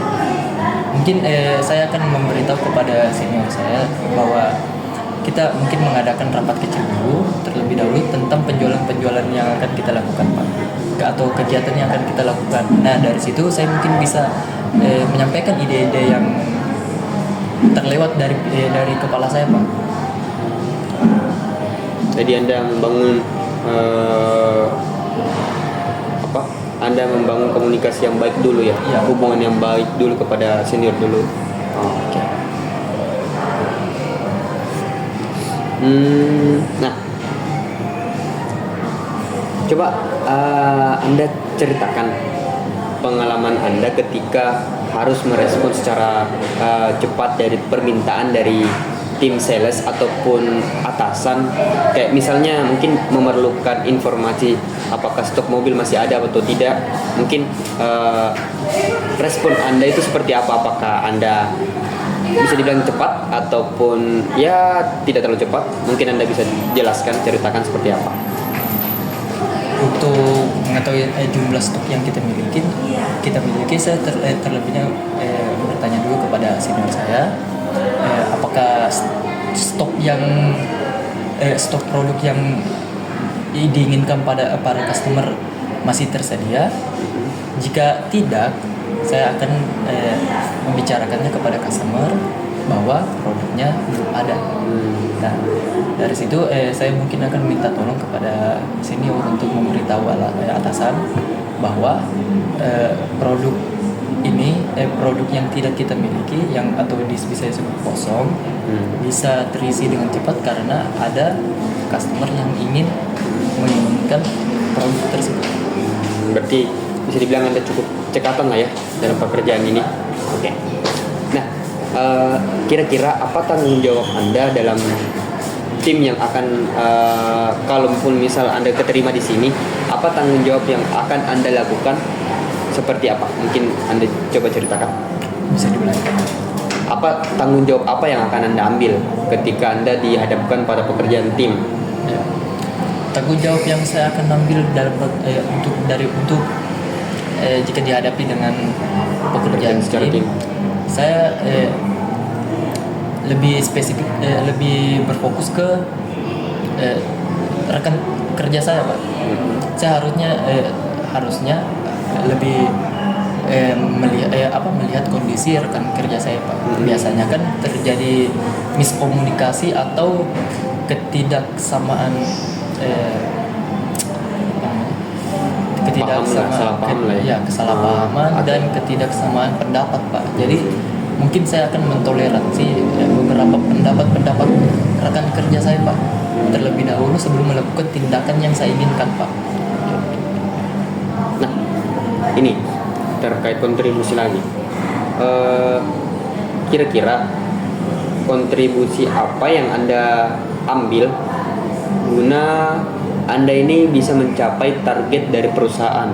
mungkin saya akan memberitahu kepada senior saya bahwa kita mungkin mengadakan rapat kecil dulu terlebih dahulu tentang penjualan yang akan kita lakukan Pak, atau kegiatan yang akan kita lakukan. Nah, dari situ saya mungkin bisa menyampaikan ide-ide yang terlewat dari kepala saya Pak. Jadi Anda membangun Anda membangun komunikasi yang baik dulu ya, Ya. hubungan yang baik dulu kepada senior dulu. Oke. Nah, coba Anda ceritakan pengalaman Anda ketika harus merespon secara cepat dari permintaan dari tim sales ataupun atasan, kayak misalnya mungkin memerlukan informasi apakah stok mobil masih ada atau tidak. Mungkin respon Anda itu seperti apa? Apakah Anda bisa dibilang cepat ataupun ya tidak terlalu cepat? Mungkin Anda bisa jelaskan, ceritakan seperti apa. Untuk atau jumlah stok yang kita miliki saya terlebihnya bertanya dulu kepada senior saya, apakah stok produk yang diinginkan pada para customer masih tersedia. Jika tidak, saya akan membicarakannya kepada customer bahwa produknya belum ada. Nah, dari situ saya mungkin akan minta tolong kepada senior untuk memberitahu atasan bahwa produk ini produk yang tidak kita miliki atau bisa disebut kosong bisa terisi dengan cepat karena ada customer yang menginginkan produk tersebut. Berarti bisa dibilang Anda cukup cekatan lah ya dalam pekerjaan ini. Oke. Nah, kira-kira apa tanggung jawab Anda dalam tim yang akan kalaupun misal Anda keterima di sini, apa tanggung jawab yang akan Anda lakukan? Seperti apa? Mungkin Anda coba ceritakan. Bisa diulangi. Apa tanggung jawab apa yang akan Anda ambil ketika Anda dihadapkan pada pekerjaan tim? Ya. Tanggung jawab yang saya akan ambil untuk jika dihadapi dengan pekerjaan tim, saya lebih spesifik, lebih berfokus ke rekan kerja saya, Pak. Saya harusnya lebih melihat kondisi rekan kerja saya, Pak. Biasanya kan terjadi miskomunikasi atau ketidaksamaan kesalahpahaman dan ketidaksamaan pendapat, Pak. Jadi mungkin saya akan mentoleransi beberapa pendapat rekan kerja saya, Pak, terlebih dahulu sebelum melakukan tindakan yang saya inginkan, Pak. Nah, ini terkait kontribusi lagi. Kira-kira kontribusi apa yang Anda ambil guna Anda ini bisa mencapai target dari perusahaan?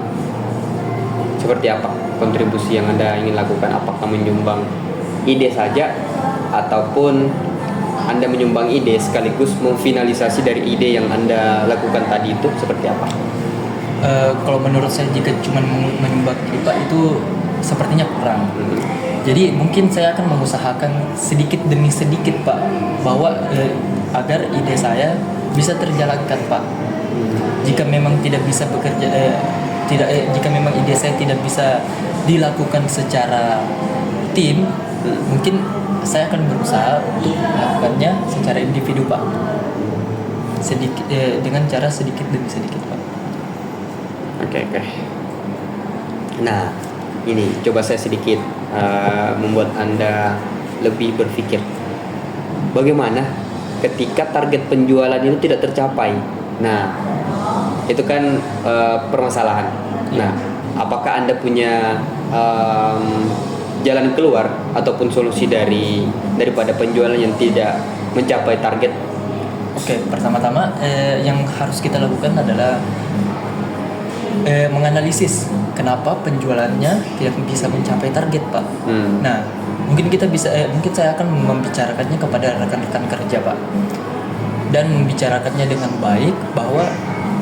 Seperti apa kontribusi yang Anda ingin lakukan? Apakah menyumbang ide saja ataupun Anda menyumbang ide sekaligus memfinalisasi dari ide yang Anda lakukan tadi itu seperti apa? Kalau menurut saya jika cuma menyumbang ide, Pak, itu sepertinya kurang. Jadi mungkin saya akan mengusahakan sedikit demi sedikit, Pak, bahwa agar ide saya bisa terjalankan, Pak. Jika memang tidak bisa jika memang ide saya tidak bisa dilakukan secara tim, mungkin saya akan berusaha untuk melakukannya secara individu, Pak. Dengan cara sedikit demi sedikit, Pak. Oke. Nah, ini coba saya sedikit membuat Anda lebih berpikir. Bagaimana ketika target penjualan itu tidak tercapai? Nah, itu kan permasalahan. Nah, apakah Anda punya jalan keluar ataupun solusi daripada penjualan yang tidak mencapai target? Oke, pertama-tama yang harus kita lakukan adalah menganalisis kenapa penjualannya tidak bisa mencapai target, Pak. Nah, mungkin saya akan membicarakannya kepada rekan-rekan kerja, Pak, dan membicarakannya dengan baik bahwa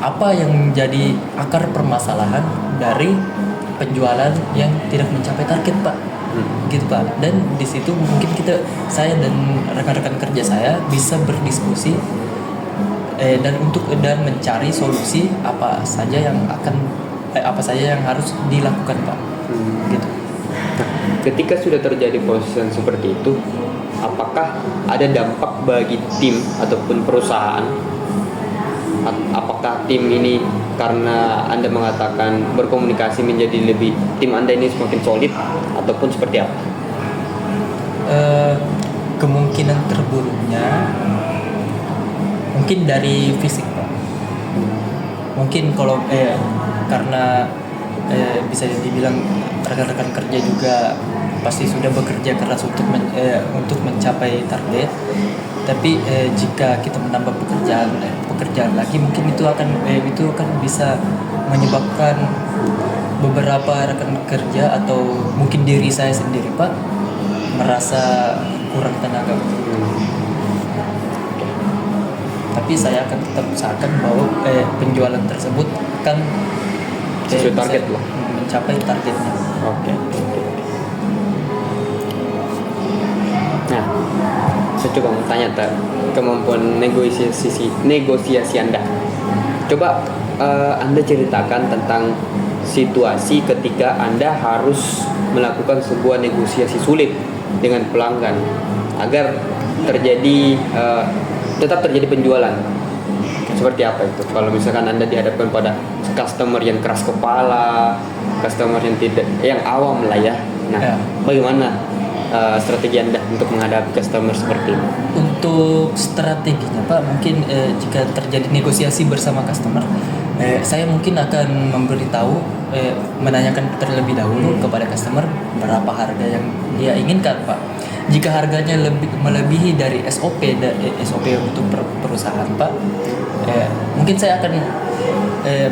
apa yang menjadi akar permasalahan dari penjualan yang tidak mencapai target, Pak. Gitu, Pak. Dan di situ mungkin saya dan rekan-rekan kerja saya bisa berdiskusi dan mencari solusi apa saja yang harus dilakukan, Pak. Gitu. Nah, ketika sudah terjadi proses seperti itu, apakah ada dampak bagi tim ataupun perusahaan? Apakah tim ini karena Anda mengatakan berkomunikasi menjadi tim Anda ini semakin solid ataupun seperti apa? Kemungkinan terburuknya mungkin dari fisik, Pak. Mungkin kalau karena bisa dibilang rekan-rekan kerja juga pasti sudah bekerja keras untuk mencapai target. Tapi jika kita menambah pekerjaan lagi, mungkin itu akan bisa menyebabkan beberapa rekan kerja atau mungkin diri saya sendiri, Pak, merasa kurang tenaga. Tapi saya akan tetap usahakan bahwa penjualan tersebut akan sesuai bisa target lah. mencapai targetnya. Oke. Nah, saya coba mau tanya kemampuan negosiasi Anda. Coba Anda ceritakan tentang situasi ketika Anda harus melakukan sebuah negosiasi sulit dengan pelanggan agar tetap terjadi penjualan. Seperti apa itu? Kalau misalkan Anda dihadapkan pada customer yang keras kepala, customer yang awam lah ya. Nah, Ya. bagaimana strategi Anda untuk menghadapi customer seperti ini? Untuk strateginya Pak, mungkin jika terjadi negosiasi bersama customer, saya mungkin akan memberitahu, menanyakan terlebih dahulu kepada customer berapa harga yang dia inginkan Pak. Jika harganya melebihi dari SOP untuk perusahaan Pak, mungkin saya akan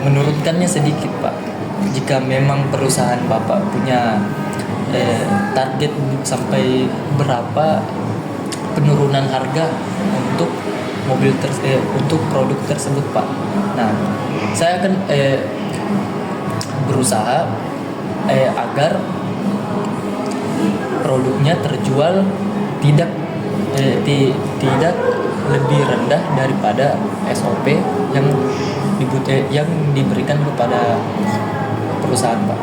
menurunkannya sedikit Pak. Jika memang perusahaan Bapak punya target sampai berapa penurunan harga untuk untuk produk tersebut Pak. Nah, saya akan berusaha agar produknya terjual tidak lebih rendah daripada SOP yang diberikan kepada perusahaan Pak.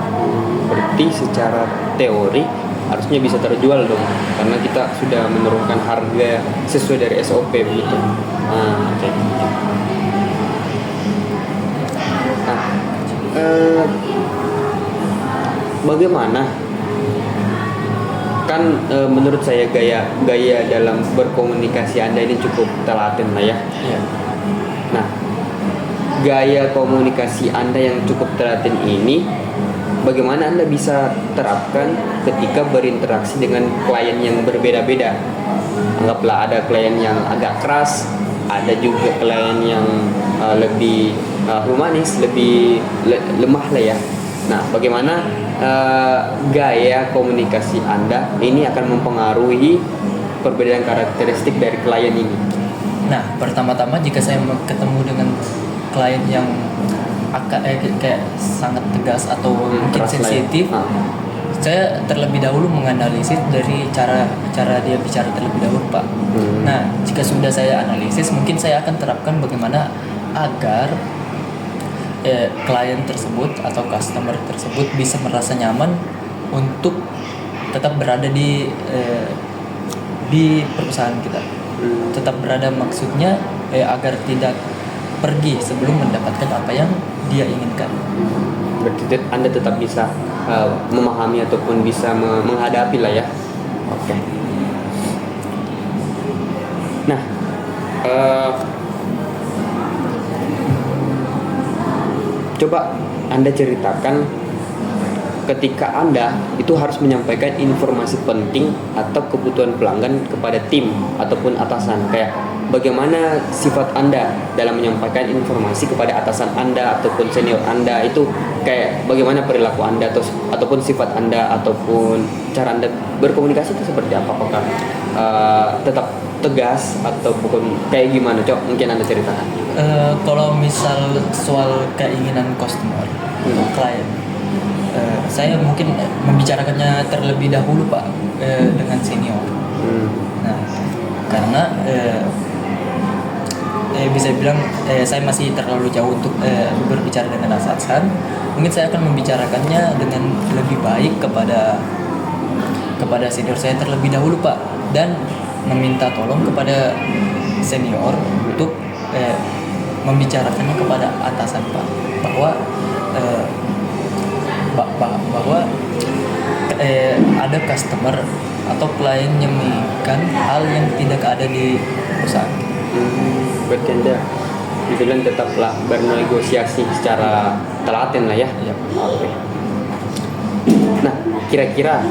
Berarti secara teori harusnya bisa terjual dong, karena kita sudah menurunkan harga sesuai dari SOP begitu. Oke. Nah, bagaimana? Kan menurut saya gaya dalam berkomunikasi Anda ini cukup telaten lah ya. Iya. Nah, gaya komunikasi Anda yang cukup telaten ini bagaimana Anda bisa terapkan ketika berinteraksi dengan klien yang berbeda-beda? Anggaplah ada klien yang agak keras, ada juga klien yang lebih humanis, lebih lemah lah ya. Nah, bagaimana gaya komunikasi Anda ini akan mempengaruhi perbedaan karakteristik dari klien ini? Nah, pertama-tama jika saya ketemu dengan klien yang kayak sangat tegas atau mungkin keras lah ya. sensitif, saya terlebih dahulu menganalisis dari cara dia bicara terlebih dahulu Pak. Nah, jika sudah saya analisis, mungkin saya akan terapkan bagaimana agar klien tersebut atau customer tersebut bisa merasa nyaman untuk tetap berada di perusahaan kita. Tetap berada maksudnya agar tidak pergi sebelum mendapatkan apa yang dia inginkan. Berarti Anda tetap bisa memahami ataupun bisa menghadapi lah ya. Oke. Nah, coba Anda ceritakan ketika Anda itu harus menyampaikan informasi penting atau kebutuhan pelanggan kepada tim ataupun atasan. Kayak bagaimana sifat Anda dalam menyampaikan informasi kepada atasan Anda ataupun senior Anda, itu kayak bagaimana perilaku Anda ataupun sifat Anda ataupun cara Anda berkomunikasi itu seperti apa? Apakah tetap tegas ataupun kayak gimana? Coba mungkin Anda ceritakan. Kalau misal soal keinginan customer atau klien, saya mungkin membicarakannya terlebih dahulu Pak dengan senior. Nah, karena bisa bilang saya masih terlalu jauh untuk berbicara dengan atasan. Mungkin saya akan membicarakannya dengan lebih baik kepada senior saya terlebih dahulu Pak, dan meminta tolong kepada senior untuk membicarakannya kepada atasan Pak, bahwa ada customer atau klien yang menginginkan hal yang tidak ada di perusahaan. Berarti Anda dibilang tetaplah bernegosiasi secara telaten lah ya. Iya. Oke. Nah, kira-kira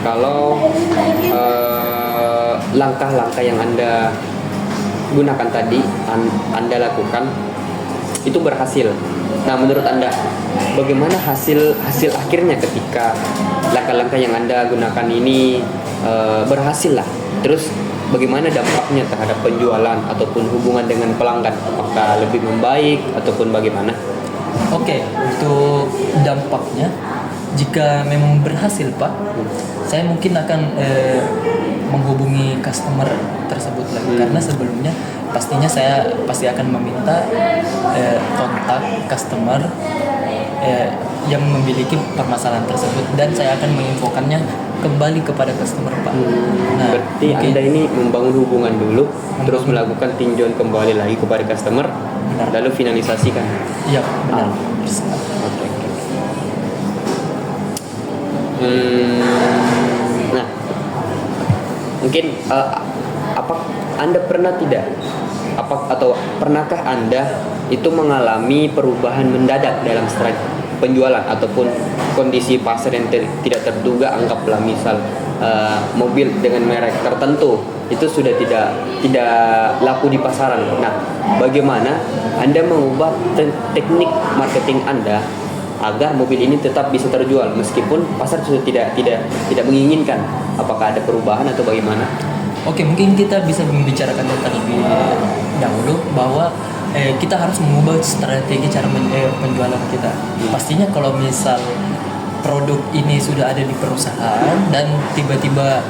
kalau langkah-langkah yang Anda gunakan tadi, Anda lakukan itu berhasil. Nah, menurut Anda bagaimana hasil akhirnya ketika langkah-langkah yang Anda gunakan ini berhasil lah? Terus bagaimana dampaknya terhadap penjualan ataupun hubungan dengan pelanggan? Apakah lebih membaik ataupun bagaimana? Oke, untuk dampaknya, jika memang berhasil Pak, saya mungkin akan menghubungi customer tersebut lagi, karena sebelumnya pastinya saya pasti akan meminta kontak customer yang memiliki permasalahan tersebut, dan saya akan menginfokannya kembali kepada customer Pak. Nah, Berarti mungkin- Anda ini membangun hubungan dulu, terus melakukan tinjauan kembali lagi kepada customer, Benar. lalu finalisasikan. Iya benar. Oke. Nah, mungkin apa Anda pernah tidak atau pernahkah Anda itu mengalami perubahan mendadak dalam strategi penjualan ataupun kondisi pasar yang tidak terduga, anggaplah misal mobil dengan merek tertentu itu sudah tidak laku di pasaran. Nah, bagaimana Anda mengubah teknik marketing Anda agar mobil ini tetap bisa terjual meskipun pasar sudah tidak menginginkan? Apakah ada perubahan atau bagaimana? Oke, mungkin kita bisa membicarakan terlebih dahulu bahwa kita harus mengubah strategi cara penjualan kita. Pastinya kalau misal produk ini sudah ada di perusahaan dan tiba-tiba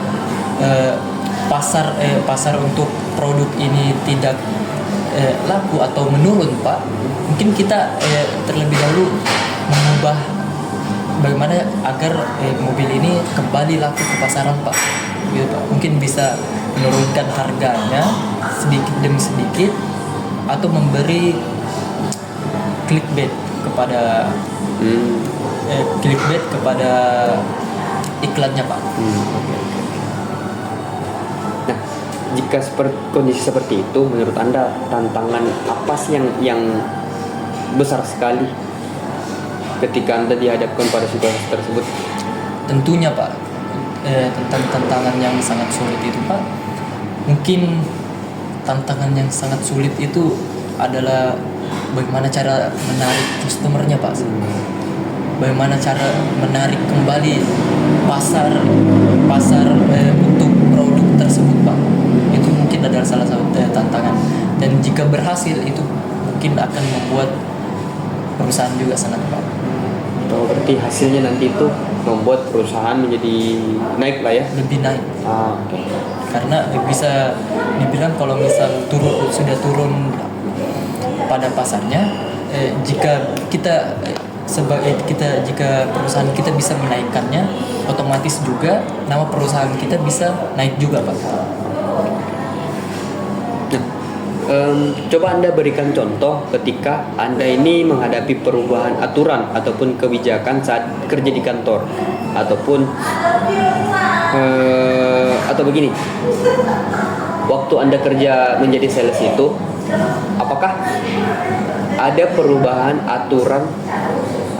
pasar untuk produk ini tidak laku atau menurun Pak, mungkin kita terlebih dahulu mengubah bagaimana agar mobil ini kembali laku ke pasaran Pak, gitu Pak. Mungkin bisa menurunkan harganya sedikit demi sedikit atau memberi clickbait kepada iklannya Pak. Nah, jika kondisi seperti itu, menurut Anda tantangan apa sih yang besar sekali ketika Anda dihadapkan pada situasi tersebut? Tentunya Pak, tentang tantangan yang sangat sulit itu Pak, mungkin tantangan yang sangat sulit itu adalah bagaimana cara menarik customernya Pak. Bagaimana cara menarik kembali pasar untuk produk tersebut Pak. Itu mungkin adalah salah satu tantangan, dan jika berhasil itu mungkin akan membuat perusahaan juga senang Pak. Oh, berarti hasilnya nanti itu membuat perusahaan menjadi naik lah ya? Lebih naik. Oke. Karena bisa dibilang kalau misal sudah turun pada pasarnya, jika jika perusahaan kita bisa menaikkannya, otomatis juga nama perusahaan kita bisa naik juga Pak. Coba Anda berikan contoh ketika Anda ini menghadapi perubahan aturan ataupun kebijakan saat kerja di kantor, ataupun atau begini, waktu Anda kerja menjadi sales itu, apakah ada perubahan aturan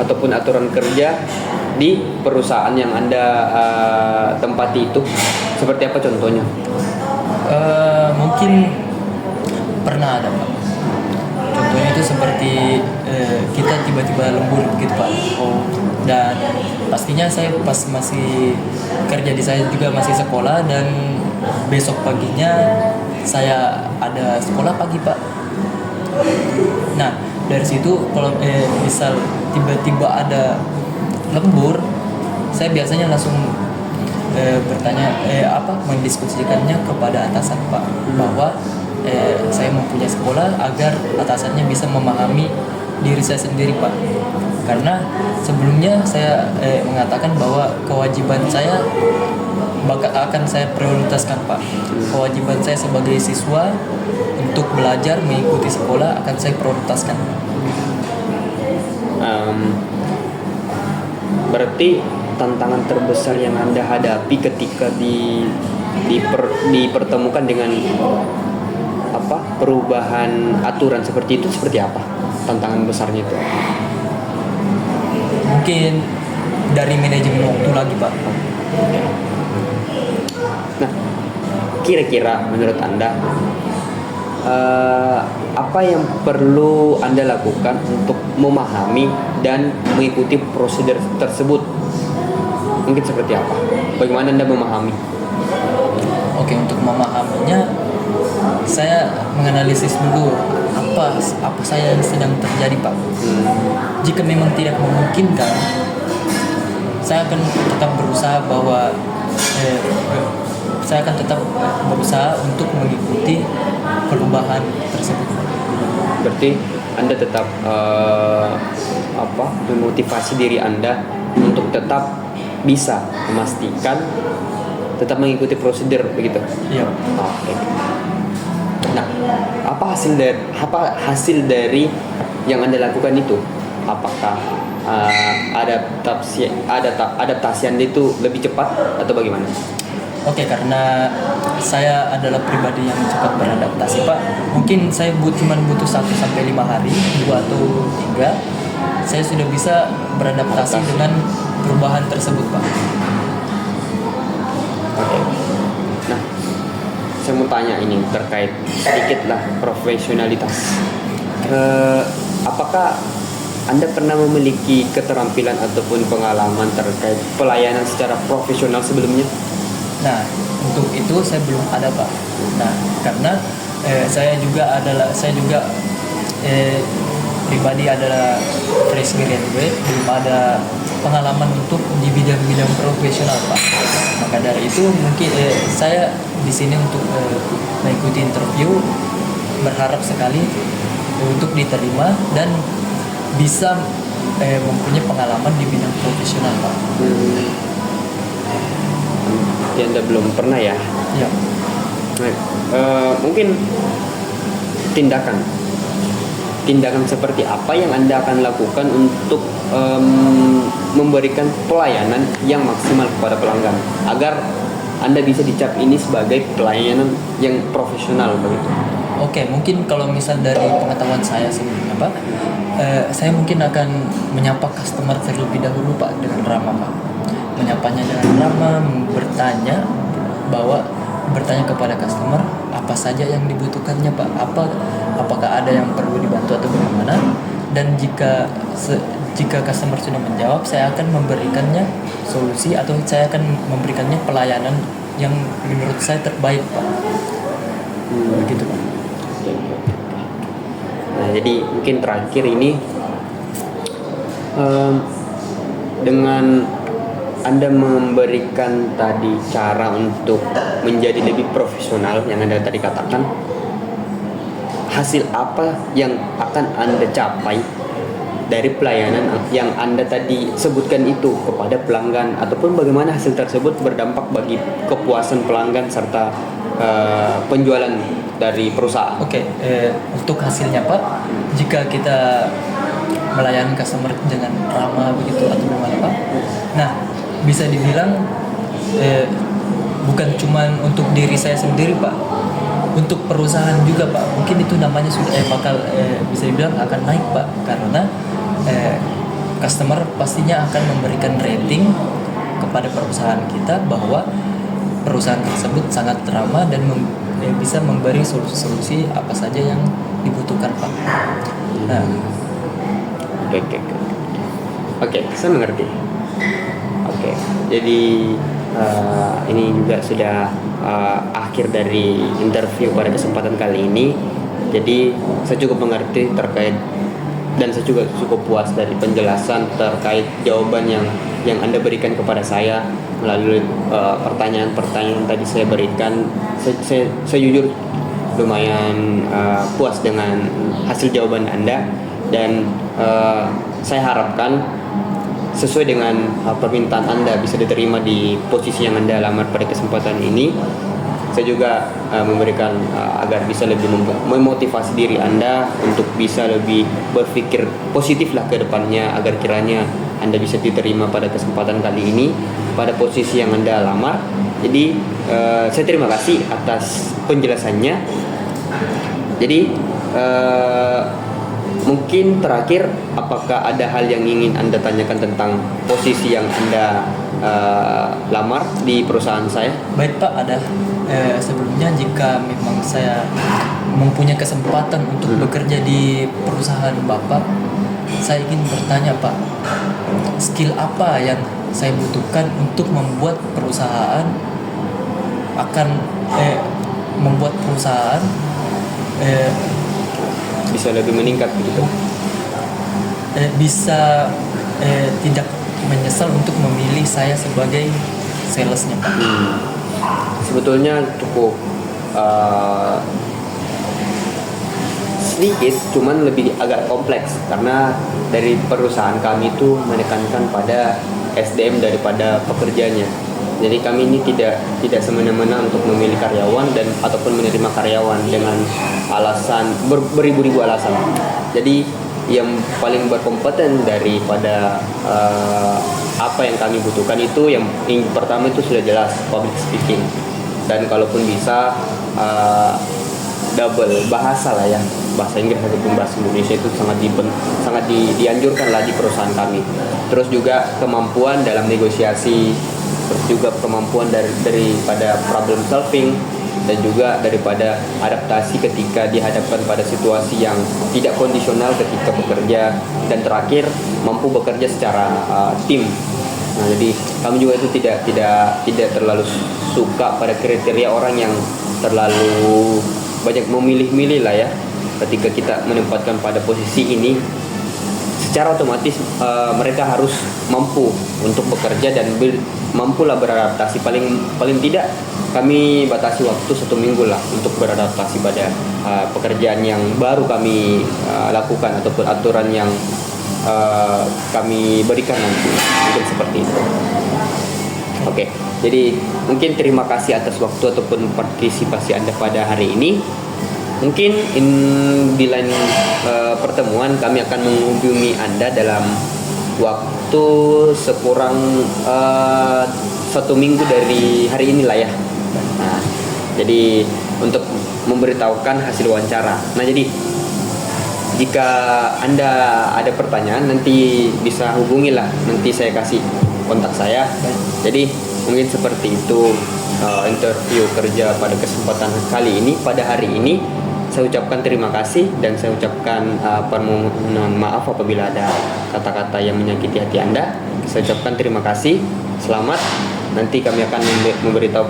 ataupun aturan kerja di perusahaan yang Anda tempati itu? Seperti apa contohnya? Mungkin pernah ada Pak. Contohnya itu seperti kita tiba-tiba lembur gitu Pak. Dan pastinya saya pas masih kerja di saya juga masih sekolah, dan besok paginya saya ada sekolah pagi Pak. Nah, dari situ kalau misal tiba-tiba ada lembur, saya biasanya langsung bertanya mendiskusikannya kepada atasan Pak, bahwa saya mempunyai sekolah agar atasannya bisa memahami diri saya sendiri Pak. Karena sebelumnya saya mengatakan bahwa kewajiban saya akan saya prioritaskan Pak. Kewajiban saya sebagai siswa untuk belajar mengikuti sekolah akan saya prioritaskan. Berarti tantangan terbesar yang Anda hadapi ketika dipertemukan dengan perubahan aturan seperti itu seperti apa? Tantangan besarnya itu? Mungkin dari manajemen waktu lagi Pak. Nah, kira-kira menurut Anda apa yang perlu Anda lakukan untuk memahami dan mengikuti prosedur tersebut? Mungkin seperti apa? Bagaimana Anda memahami? Oke, untuk memahaminya saya menganalisis dulu apa apa saya yang sedang terjadi Pak. Jika memang tidak memungkinkan, saya akan tetap berusaha bahwa saya akan tetap berusaha untuk mengikuti perubahan tersebut. Berarti Anda tetap memotivasi diri Anda untuk tetap bisa memastikan tetap mengikuti prosedur begitu. Iya. Oke. Nah, apa hasil dari yang Anda lakukan itu? Apakah adaptasi Anda itu lebih cepat atau bagaimana? Oke, karena saya adalah pribadi yang cepat beradaptasi Pak. Mungkin saya cuma butuh 1-5 hari, 2 atau 3, saya sudah bisa beradaptasi dengan perubahan tersebut Pak. Oke. Nah, saya mau tanya ini terkait sedikitlah profesionalitas. Apakah Anda pernah memiliki keterampilan ataupun pengalaman terkait pelayanan secara profesional sebelumnya? Nah, untuk itu saya belum ada Pak. Nah, karena saya juga pribadi adalah fresh graduate, belum ada pengalaman untuk di bidang-bidang profesional Pak. Maka dari itu mungkin saya di sini untuk mengikuti interview, berharap sekali untuk diterima dan bisa mempunyai pengalaman di bidang profesional Pak. Anda belum pernah ya? Ya. Mungkin tindakan seperti apa yang Anda akan lakukan untuk memberikan pelayanan yang maksimal kepada pelanggan agar Anda bisa dicap ini sebagai pelayanan yang profesional begitu. Oke, mungkin kalau misal dari pengetahuan saya sebelumnya Pak, saya mungkin akan menyapa customer terlebih dahulu Pak dengan ramah Pak. Menyapanya dengan ramah, bertanya kepada customer apa saja yang dibutuhkannya Pak, apakah ada yang perlu dibantu atau bagaimana, dan jika customer sudah menjawab, saya akan memberikannya solusi atau saya akan memberikannya pelayanan yang menurut saya terbaik Pak. Begitu Pak. Nah, jadi mungkin terakhir ini dengan Anda memberikan tadi cara untuk menjadi lebih profesional yang Anda tadi katakan, hasil apa yang akan Anda capai dari pelayanan yang Anda tadi sebutkan itu kepada pelanggan, ataupun bagaimana hasil tersebut berdampak bagi kepuasan pelanggan serta penjualan dari perusahaan? Oke, untuk hasilnya Pak, jika kita melayani customer dengan ramah begitu atau bagaimana Pak, nah bisa dibilang bukan cuma untuk diri saya sendiri Pak, untuk perusahaan juga Pak, mungkin itu namanya sudah bakal bisa dibilang akan naik Pak, karena customer pastinya akan memberikan rating kepada perusahaan kita bahwa perusahaan tersebut sangat ramah dan bisa memberi solusi-solusi apa saja yang dibutuhkan Pak. Nah, Oke, saya mengerti. Oke, jadi ini juga sudah akhir dari interview pada kesempatan kali ini. Jadi saya cukup mengerti terkait, dan saya juga cukup puas dari penjelasan terkait jawaban yang Anda berikan kepada saya melalui pertanyaan-pertanyaan tadi saya berikan. Saya jujur lumayan puas dengan hasil jawaban Anda, dan saya harapkan sesuai dengan permintaan Anda bisa diterima di posisi yang Anda lamar pada kesempatan ini. Saya juga memberikan agar bisa lebih memotivasi diri Anda untuk bisa lebih berpikir positif lah ke depannya, agar kiranya Anda bisa diterima pada kesempatan kali ini pada posisi yang Anda lamar. Jadi saya terima kasih atas penjelasannya. Jadi mungkin terakhir, apakah ada hal yang ingin Anda tanyakan tentang posisi yang Anda lamar di perusahaan saya? baik Pak, ada sebelumnya jika memang saya mempunyai kesempatan untuk bekerja di perusahaan Bapak, saya ingin bertanya Pak, skill apa yang saya butuhkan untuk membuat perusahaan bisa lebih meningkat begitu? Bisa tidak menyesal untuk memilih saya sebagai salesnya Pak. Sebetulnya cukup sedikit, cuman lebih agak kompleks karena dari perusahaan kami itu menekankan pada SDM daripada pekerjanya. Jadi kami ini tidak semena-mena untuk memilih karyawan dan ataupun menerima karyawan dengan alasan beribu-ribu alasan. Jadi yang paling berkompeten daripada apa yang kami butuhkan itu yang pertama itu sudah jelas public speaking, dan kalaupun bisa double bahasa lah ya, bahasa Inggris ataupun bahasa Indonesia itu sangat dianjurkan lah di perusahaan kami. Terus juga kemampuan dalam negosiasi, terus juga kemampuan daripada problem solving, dan juga daripada adaptasi ketika dihadapkan pada situasi yang tidak kondisional ketika bekerja, dan terakhir mampu bekerja secara tim. Nah, jadi kami juga itu tidak terlalu suka pada kriteria orang yang terlalu banyak memilih-milih lah ya. Ketika kita menempatkan pada posisi ini, secara otomatis mereka harus mampu untuk bekerja dan mampulah beradaptasi. Paling tidak kami batasi waktu 1 minggu lah untuk beradaptasi pada pekerjaan yang baru kami lakukan ataupun aturan yang kami berikan nanti, mungkin seperti itu. Oke, jadi mungkin terima kasih atas waktu ataupun partisipasi Anda pada hari ini. Mungkin di lain pertemuan kami akan mengunjungi Anda dalam waktu sekurang 1 minggu dari hari inilah ya. Nah, jadi untuk memberitahukan hasil wawancara. Nah, jadi jika Anda ada pertanyaan nanti bisa hubungilah, nanti saya kasih kontak saya. Jadi mungkin seperti itu interview kerja pada kesempatan kali ini. Pada hari ini saya ucapkan terima kasih dan saya ucapkan permohonan maaf apabila ada kata-kata yang menyakiti hati Anda. Saya ucapkan terima kasih. Selamat. Nanti kami akan memberitahu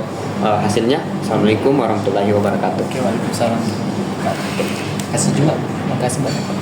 hasilnya. Assalamualaikum warahmatullahi wabarakatuh. Oke, waalaikumsalam. Kasih juga. Makasih banyak Pak.